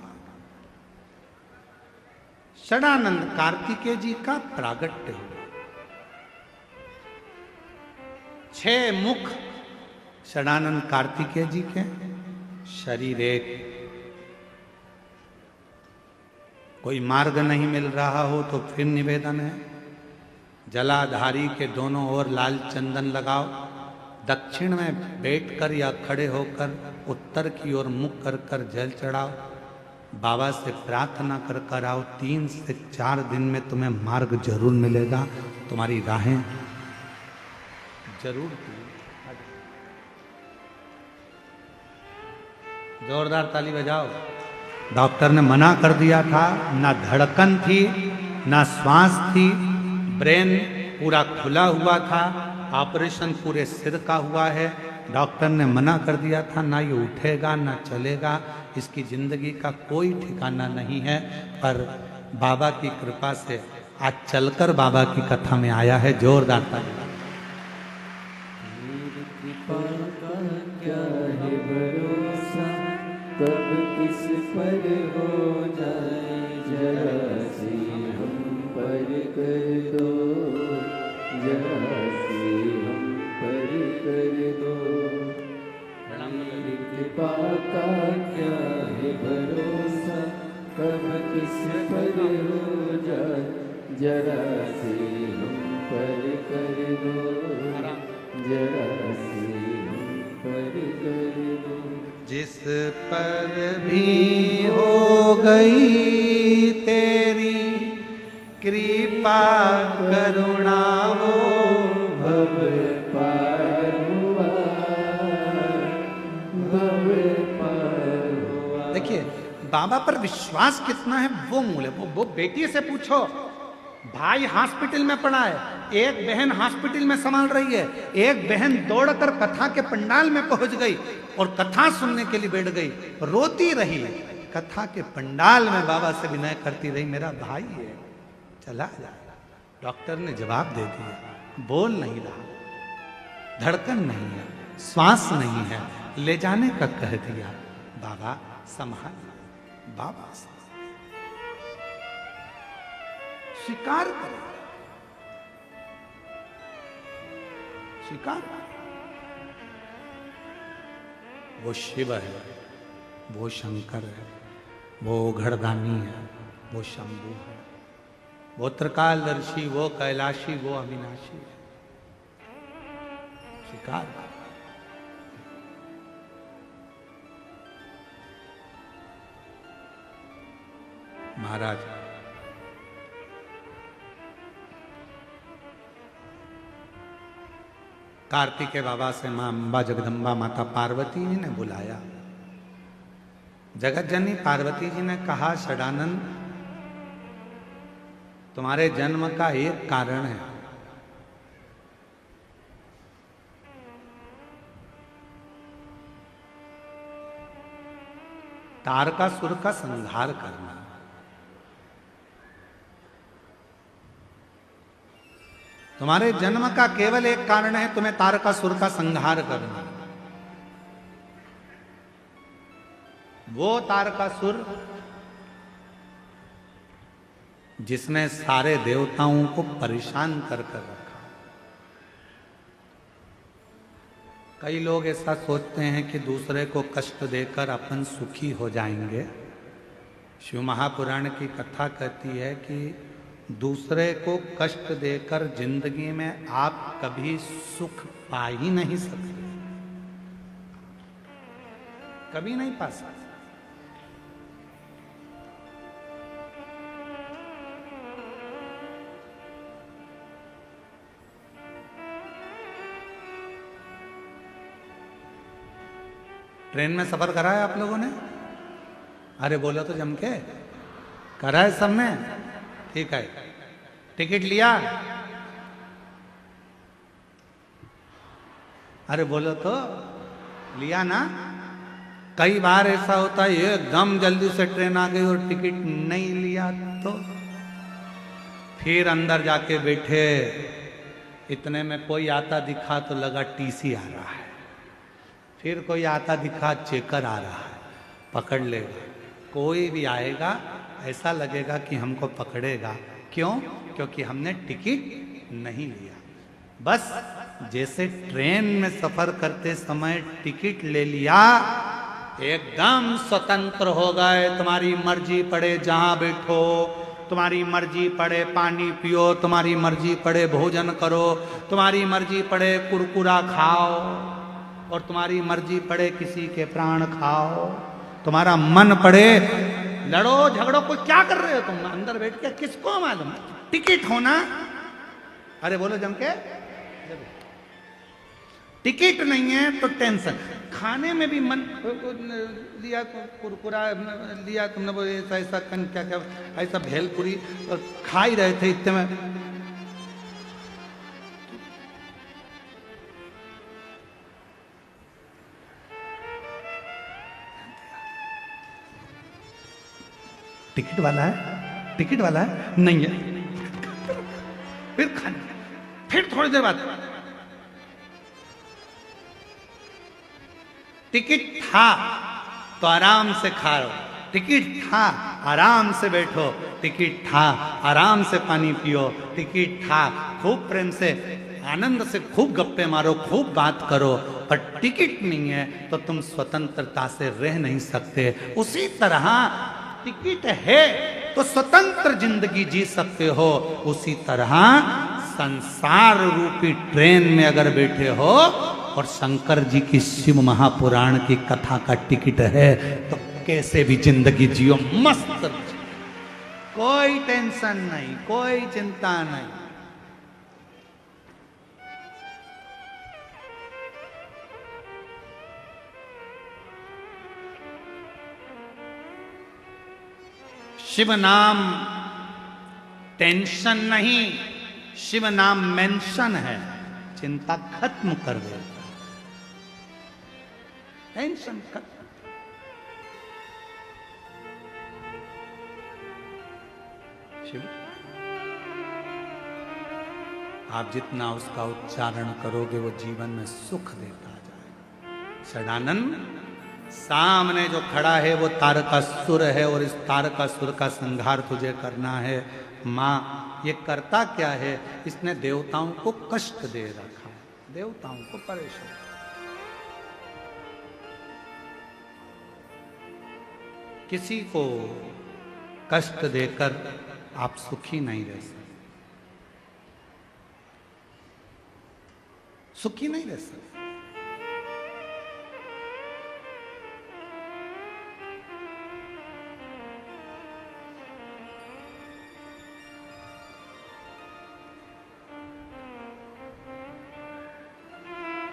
षडानंद कार्तिकेय जी का प्रागट्य हुआ। 6 मुख षडानंद कार्तिकेय जी के, शरीर एक। कोई मार्ग नहीं मिल रहा हो तो फिर निवेदन है, जलाधारी के दोनों ओर लाल चंदन लगाओ, दक्षिण में बैठकर या खड़े होकर उत्तर की ओर मुख कर कर जल चढ़ाओ, बाबा से प्रार्थना कर कर आओ। 3 से 4 दिन में तुम्हें मार्ग जरूर मिलेगा, तुम्हारी राहें जरूर। जोरदार ताली बजाओ। डॉक्टर ने मना कर दिया था, ना धड़कन थी ना श्वास थी, ब्रेन पूरा खुला हुआ था, ऑपरेशन पूरे सिर का हुआ है। डॉक्टर ने मना कर दिया था, ना ये उठेगा ना चलेगा, इसकी जिंदगी का कोई ठिकाना नहीं है। पर बाबा की कृपा से आज चलकर बाबा की कथा में आया है। जोरदार ताली। कृपा का क्या है भरोसा, कब किस पर हो जाए, जरा सी हम पर कर दो, जरा सी हम पर कर दो। कृपा का क्या है भरोसा, कब किस पर हो जाए, जरा सी हम पर कर दो, जरा सी हम पर कर दो। जिस पर भी हो गई तेरी कृपा करुणा, वो भव पार हुआ, भव पार हुआ। देखिए बाबा पर विश्वास कितना है वो मूल है। वो बेटी से पूछो, भाई हॉस्पिटल में पड़ा है, एक बहन हॉस्पिटल में संभाल रही है, एक बहन दौड़कर कथा के पंडाल में पहुंच गई और कथा सुनने के लिए बैठ गई, रोती रही, कथा के पंडाल में बाबा से विनय करती रही, मेरा भाई है चला जा। डॉक्टर ने जवाब दे दिया, बोल नहीं रहा, धड़कन नहीं है, श्वास नहीं है, ले जाने का कह दिया, बाबा संभाल, बाबा स्वीकार करो, स्वीकार। वो शिव है, वो शंकर है, वो घड़दानी है, वो शंभु है, वो त्रिकालदर्शी, वो कैलाशी, वो अविनाशी है, स्वीकार करो। महाराज कार्तिकेय बाबा से मां अंबा जगदम्बा माता पार्वती जी ने बुलाया। जगत जननी पार्वती जी ने कहा, षडानंद तुम्हारे जन्म का एक कारण है, तारकासुर का संहार करना। तुम्हारे जन्म का केवल एक कारण है, तुम्हें तारकासुर का संहार करना। वो तारकासुर जिसने सारे देवताओं को परेशान कर कर रखा। कई लोग ऐसा सोचते हैं कि दूसरे को कष्ट देकर अपन सुखी हो जाएंगे। शिव महापुराण की कथा कहती है कि दूसरे को कष्ट देकर जिंदगी में आप कभी सुख पा ही नहीं सकते, कभी नहीं पा सकते। ट्रेन में सफर करा है आप लोगों ने? अरे बोलो तो जम के, करा है सबने? ठीक है, टिकट लिया? अरे बोलो तो, लिया ना? कई बार ऐसा होता है एकदम जल्दी से ट्रेन आ गई और टिकट नहीं लिया तो फिर अंदर जाके बैठे, इतने में कोई आता दिखा तो लगा टीसी आ रहा है, फिर कोई आता दिखा चेकर आ रहा है, पकड़ लेगा। कोई भी आएगा ऐसा लगेगा कि हमको पकड़ेगा, क्यों? क्योंकि हमने टिकट नहीं लिया। बस जैसे ट्रेन में सफर करते समय टिकट ले लिया, एकदम स्वतंत्र हो गए। तुम्हारी मर्जी पड़े जहां बैठो, तुम्हारी मर्जी पड़े पानी पियो, तुम्हारी मर्जी पड़े भोजन करो, तुम्हारी मर्जी पड़े कुरकुरा खाओ, और तुम्हारी मर्जी पड़े किसी के प्राण खाओ, तुम्हारा मन पड़े लड़ो झगड़ो। कोई क्या कर रहे हो तुम अंदर बैठ के, किसको मालूम? टिकट होना। अरे बोलो जम के, टिकट नहीं है तो टेंशन। खाने में भी मन लिया कुरकुरा लिया तुमने, वो ऐसा ऐसा क्या क्या ऐसा भेलपुरी और खा ही रहे थे, इतने में टिकट वाला है, टिकट वाला है, नहीं है, फिर खाने, फिर थोड़ी देर बाद टिकट था तो आराम से खा लो, टिकट था आराम से बैठो, टिकट था आराम से पानी पियो, टिकट था खूब प्रेम से आनंद से खूब गप्पे मारो, खूब बात करो। पर टिकट नहीं है तो तुम स्वतंत्रता से रह नहीं सकते। उसी तरह टिकट है तो स्वतंत्र जिंदगी जी सकते हो, उसी तरह संसार रूपी ट्रेन में अगर बैठे हो और शंकर जी की शिव महापुराण की कथा का टिकट है तो कैसे भी जिंदगी जियो, मस्त, कोई टेंशन नहीं, कोई चिंता नहीं। शिव नाम टेंशन नहीं, शिव नाम मेंशन है, चिंता खत्म कर देता, टेंशन खत्म। शिव आप जितना उसका उच्चारण करोगे वो जीवन में सुख देता जाए। षडानंद, सामने जो खड़ा है वो तारकासुर है और इस तारकासुर का संहार तुझे करना है। मां, ये करता क्या है? इसने देवताओं को कष्ट दे रखा है, देवताओं को परेशान। किसी को कष्ट देकर आप सुखी नहीं रह सकते, सुखी नहीं रह सकते।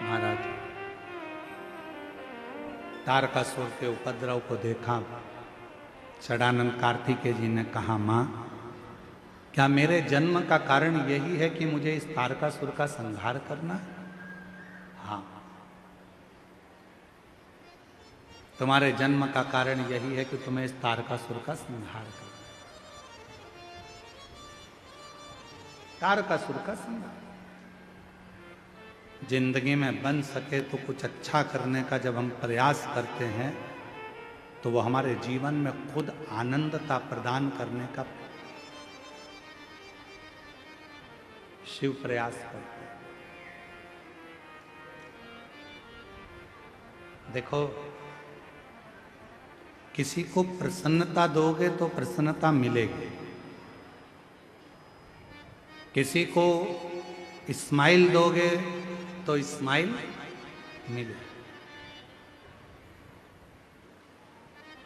महाराज, तारकासुर के उपद्रव को देखा, षडानंद कार्तिकेय जी ने कहा, मां, क्या मेरे जन्म का कारण यही है कि मुझे इस तारकासुर का संहार करना है? हाँ, तुम्हारे जन्म का कारण यही है कि तुम्हें इस तारकासुर का संहार करना, तारकासुर का संहार। जिंदगी में बन सके तो कुछ अच्छा करने का जब हम प्रयास करते हैं तो वो हमारे जीवन में खुद आनंदता प्रदान करने का शिव प्रयास करते हैं। देखो, किसी को प्रसन्नता दोगे तो प्रसन्नता मिलेगी, किसी को स्माइल दोगे तो स्माइल मिले।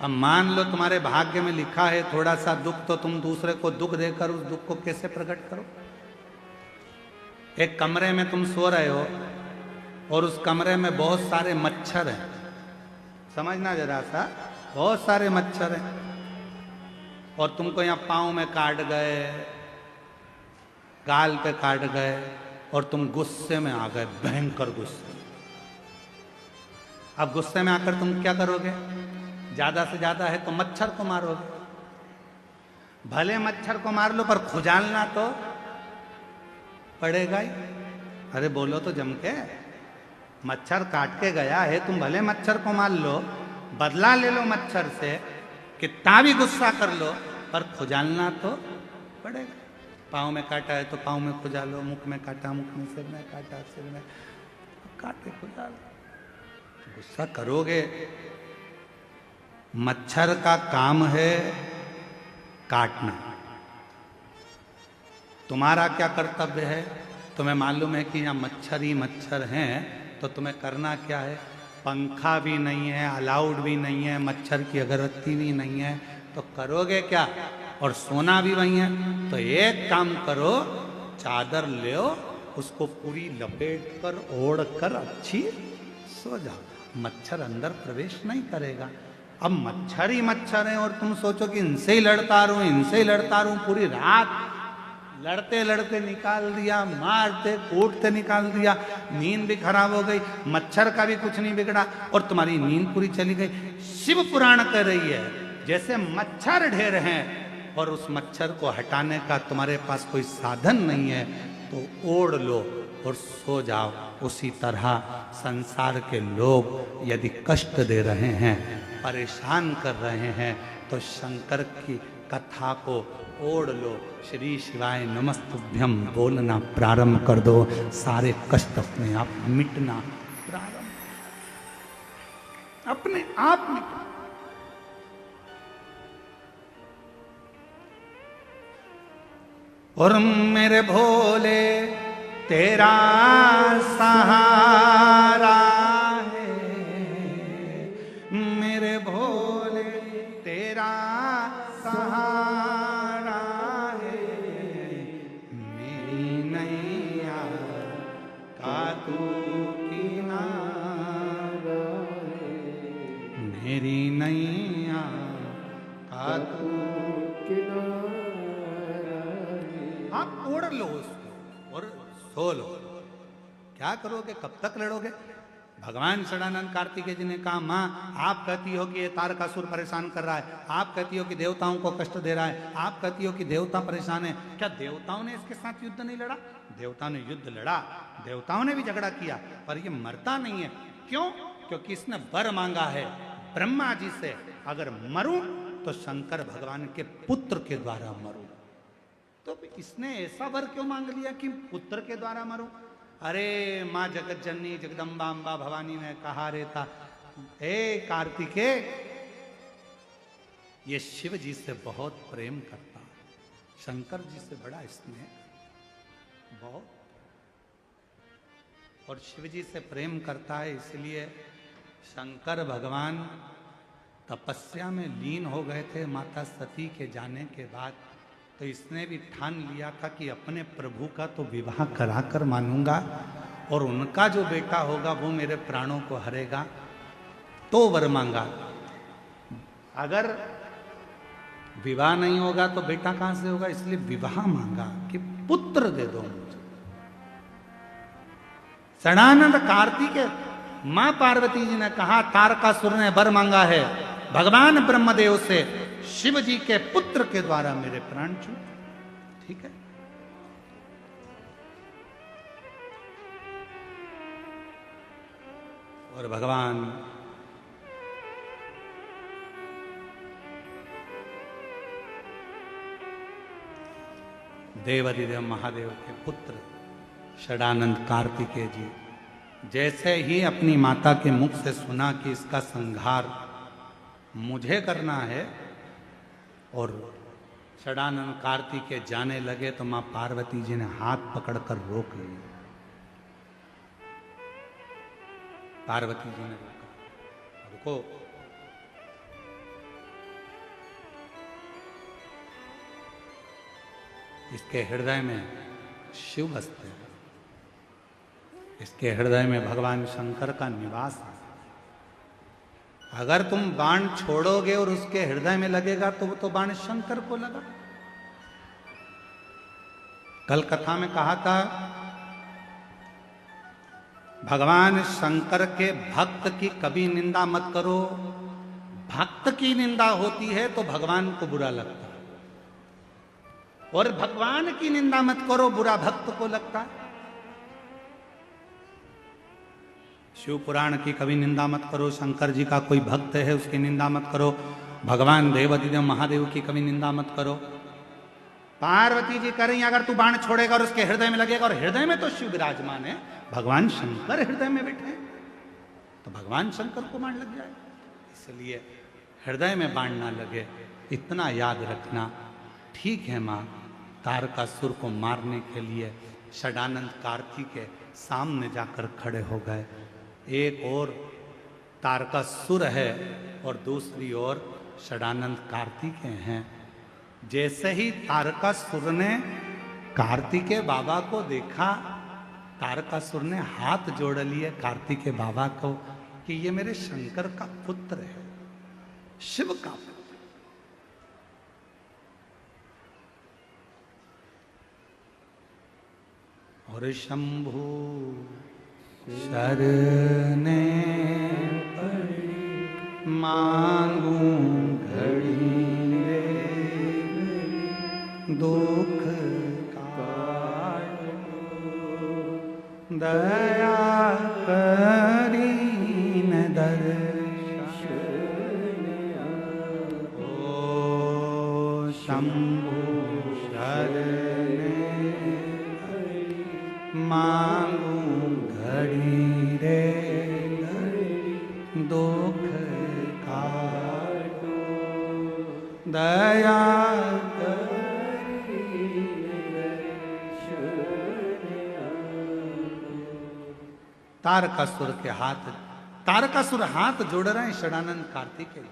अब मान लो तुम्हारे भाग्य में लिखा है थोड़ा सा दुख, तो तुम दूसरे को दुख देकर उस दुख को कैसे प्रकट करो? एक कमरे में तुम सो रहे हो और उस कमरे में बहुत सारे मच्छर हैं, समझना जरा सा, बहुत सारे मच्छर हैं और तुमको यहाँ पाँव में काट गए, गाल पे काट गए और तुम गुस्से में आ गए, भयंकर गुस्से। अब गुस्से में आकर तुम क्या करोगे? ज्यादा से ज्यादा है तो मच्छर को मारोगे। भले मच्छर को मार लो पर खुजालना तो पड़ेगा ही। अरे बोलो तो जम के, मच्छर काट के गया है, तुम भले मच्छर को मार लो, बदला ले लो मच्छर से, कितना भी गुस्सा कर लो, पर खुजालना तो पड़ेगा। पाँव में काटा है तो पाँव में खुजा लो, मुख में काटा मुख में, सिर में काटा सिर में, काटे खुजा लो। गुस्सा करोगे, मच्छर का काम है काटना, तुम्हारा क्या कर्तव्य है? तुम्हें मालूम है कि यहाँ मच्छर ही मच्छर हैं, तो तुम्हें करना क्या है? पंखा भी नहीं है, अलाउड भी नहीं है, मच्छर की अगरबत्ती भी नहीं है, तो करोगे क्या? और सोना भी वही है, तो एक काम करो, चादर ले, उसको पूरी लपेट कर ओढ़ कर अच्छी सो जाओ, मच्छर अंदर प्रवेश नहीं करेगा। अब मच्छर ही मच्छर है और तुम सोचो कि इनसे ही लड़ता रहूं, इनसे ही लड़ता रहूं, पूरी रात लड़ते लड़ते निकाल दिया, मारते कूटते निकाल दिया, नींद भी खराब हो गई, मच्छर का भी कुछ नहीं बिगड़ा और तुम्हारी नींद पूरी चली गई। शिव पुराण कह रही है जैसे मच्छर ढेर हैं और उस मच्छर को हटाने का तुम्हारे पास कोई साधन नहीं है, तो ओढ़ लो और सो जाओ। उसी तरह संसार के लोग यदि कष्ट दे रहे हैं, परेशान कर रहे हैं, तो शंकर की कथा को ओढ़ लो, श्री शिवाय नमस्तुभ्यम बोलना प्रारंभ कर दो, सारे कष्ट अपने आप मिटना प्रारंभ, अपने आप मिटना। और मेरे भोले तेरा सहारा है, मेरे भोले तेरा सहारा है, मेरी नैया का तू किनारा है, मेरी नैया का तू किनारा है। खोलो। क्या करोगे, कब तक लड़ोगे? भगवान षडानंद कार्तिकेय जी ने कहा, माँ आप कहती हो कि ये तारकासुर परेशान कर रहा है, आप कहती हो कि देवताओं को कष्ट दे रहा है, आप कहती हो कि देवता परेशान है, क्या देवताओं ने इसके साथ युद्ध नहीं लड़ा? देवताओं ने युद्ध लड़ा, देवताओं ने भी झगड़ा किया, पर ये मरता नहीं है। क्यों? क्योंकि इसने वर मांगा है ब्रह्मा जी से, अगर मरूं तो शंकर भगवान के पुत्र के द्वारा मरूं। तो इसने ऐसा वर क्यों मांग लिया कि पुत्र के द्वारा मरूं? अरे माँ जगत जननी जगदम्बा अम्बा भवानी ने कहा रहता, ए कार्तिकेय, ये शिव जी से बहुत प्रेम करता, शंकर जी से बड़ा स्नेह बहुत, और शिव जी से प्रेम करता है, इसलिए शंकर भगवान तपस्या में लीन हो गए थे माता सती के जाने के बाद। तो इसने भी ठान लिया था कि अपने प्रभु का तो विवाह कराकर मानूंगा, और उनका जो बेटा होगा वो मेरे प्राणों को हरेगा। तो वर मांगा, अगर विवाह नहीं होगा तो बेटा कहां से होगा, इसलिए विवाह मांगा कि पुत्र दे दो मुझे। षडानंद कार्तिकेय, मां पार्वती जी ने कहा, तारकासुर ने वर मांगा है भगवान ब्रह्मदेव से, शिव जी के पुत्र के द्वारा मेरे प्राण छूट। ठीक है, और भगवान देवाधिदेव महादेव के पुत्र षडानंद कार्तिकेय जी जैसे ही अपनी माता के मुख से सुना कि इसका संहार मुझे करना है, और षडानंद कार्तिकेय जाने लगे, तो मां पार्वती जी ने हाथ पकड़कर रोक लिया। पार्वती जी ने रोका, रुको, इसके हृदय में शिव बसते हैं, इसके हृदय में भगवान शंकर का निवास है। अगर तुम बाण छोड़ोगे और उसके हृदय में लगेगा तो वो तो बाण शंकर को लगा। कल कथा में कहा था, भगवान शंकर के भक्त की कभी निंदा मत करो, भक्त की निंदा होती है तो भगवान को बुरा लगता है, और भगवान की निंदा मत करो, बुरा भक्त को लगता है। शिव पुराण की कभी निंदा मत करो, शंकर जी का कोई भक्त है उसकी निंदा मत करो, भगवान देवाधिदेव महादेव की कभी निंदा मत करो। पार्वती जी कह रही, अगर तू बाण छोड़ेगा और उसके हृदय में लगेगा, और हृदय में तो शिव विराजमान है, भगवान शंकर हृदय में बैठे हैं, तो भगवान शंकर को बाण लग जाए, इसलिए हृदय में बाण ना लगे, इतना याद रखना। ठीक है माँ, तारकासुर को मारने के लिए षडानंद कार्तिकेय सामने जाकर खड़े हो गए। एक और तारकासुर है और दूसरी ओर षडानंद कार्तिकेय हैं। जैसे ही तारकासुर ने कार्तिकेय बाबा को देखा, तारकासुर ने हाथ जोड़ लिए कार्तिकेय बाबा को कि ये मेरे शंकर का पुत्र है, शिव का पुत्र। और शंभु शरने मांगू घड़ी दुख काटो, दया करीन दर्शन ओ शंभु शरणे मांगू घड़ी रे दुख काटो, दया तारकासुर के हाथ, तारकासुर हाथ जोड़ रहे हैं षडानंद कार्तिकेय।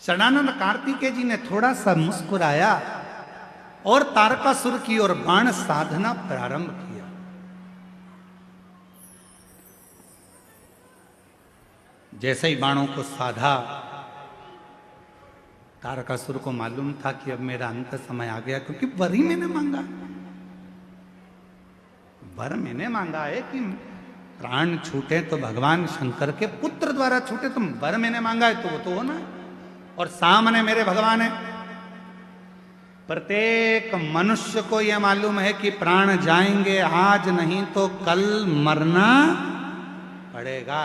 षडानंद कार्तिकेय जी ने थोड़ा सा मुस्कुराया और तारकासुर की ओर बाण साधना प्रारंभ किया। जैसे ही बाणों को साधा, तारकासुर को मालूम था कि अब मेरा अंत समय आ गया, क्योंकि वरी मैंने मांगा, वर मैंने मांगा है कि प्राण छूटे तो भगवान शंकर के पुत्र द्वारा छूटे, तुम वर मैंने मांगा है तो वो तो होना है, और सामने मेरे भगवान है। प्रत्येक मनुष्य को यह मालूम है कि प्राण जाएंगे, आज नहीं तो कल मरना पड़ेगा।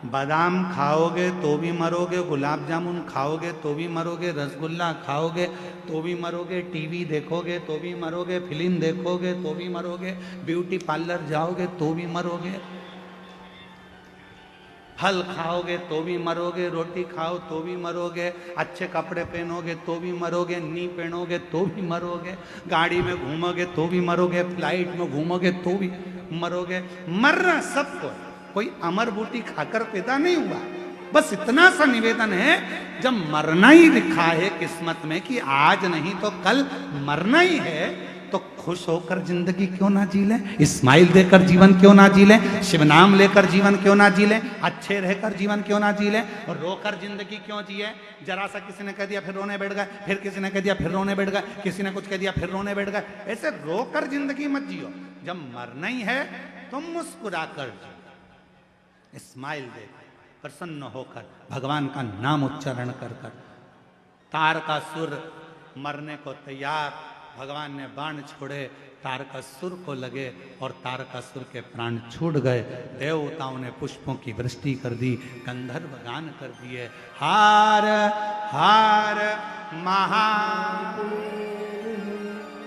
बादाम खाओगे तो भी मरोगे, गुलाब जामुन खाओगे तो भी मरोगे, रसगुल्ला खाओगे तो भी मरोगे, टीवी देखोगे तो भी मरोगे, फिल्म देखोगे तो भी मरोगे, ब्यूटी पार्लर जाओगे तो भी मरोगे, फल खाओगे तो भी मरोगे, रोटी खाओ तो भी मरोगे, अच्छे कपड़े पहनोगे तो भी मरोगे, नी पहनोगे तो भी मरोगे, गाड़ी में घूमोगे तो भी मरोगे, फ्लाइट में घूमोगे तो भी मरोगे। मरना सबको, कोई अमर बूटी खाकर पैदा नहीं हुआ। बस इतना सा निवेदन है, जब मरना ही लिखा है किस्मत में कि आज नहीं तो कल मरना ही है, तो खुश होकर जिंदगी क्यों ना जी लें, स्माइल देकर जीवन क्यों ना जी लें, शिव नाम लेकर जीवन क्यों ना जी लें, अच्छे रहकर जीवन क्यों ना जी लें, और रोकर जिंदगी क्यों जिए। जरा सा किसी ने कह दिया फिर रोने बैठ गए, फिर किसी ने कह दिया फिर रोने बैठ गए, किसी ने कुछ कह दिया फिर रोने बैठ गए। ऐसे रोकर जिंदगी मत जियो। जब मरना ही है तो मुस्कुरा कर जियो, स्माइल दे, प्रसन्न होकर भगवान का नाम उच्चारण कर कर। तारकासुर मरने को तैयार, भगवान ने बाण छोड़े, तारकासुर को लगे और तारकासुर के प्राण छूट गए। देवताओं ने पुष्पों की वृष्टि कर दी, गंधर्व गान कर दिए, हार हार महादेव।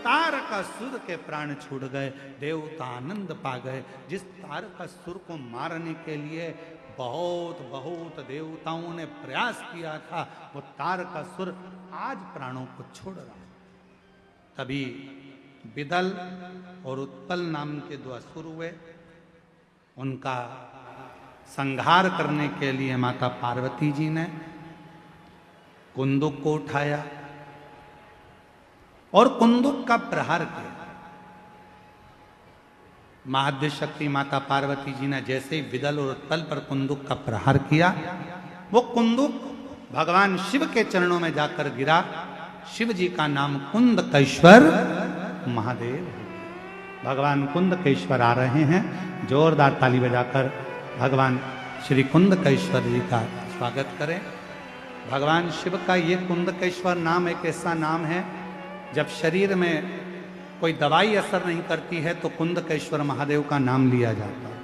तारकासुर के प्राण छूट गए, देवता आनंद पा गए। जिस तारकासुर को मारने के लिए बहुत बहुत देवताओं ने प्रयास किया था, वो तारकासुर आज प्राणों को छोड़ रहा। तभी विदल और उत्पल नाम के दो असुर हुए, उनका संहार करने के लिए माता पार्वती जी ने कुंदुक को उठाया और कुंदुक का प्रहार किया। महाद्य शक्ति माता पार्वती जी ने जैसे ही विदल और उत्पल पर कुंदुक का प्रहार किया, वो कुंदुक भगवान शिव के चरणों में जाकर गिरा। शिव जी का नाम कुंदकेश्वर महादेव। भगवान कुंदकेश्वर आ रहे हैं, जोरदार ताली बजाकर भगवान श्री कुंदकेश्वर जी का स्वागत करें। भगवान शिव का ये कुंदकेश्वर नाम एक ऐसा नाम है, जब शरीर में कोई दवाई असर नहीं करती है तो कुंदकेश्वर महादेव का नाम लिया जाता है।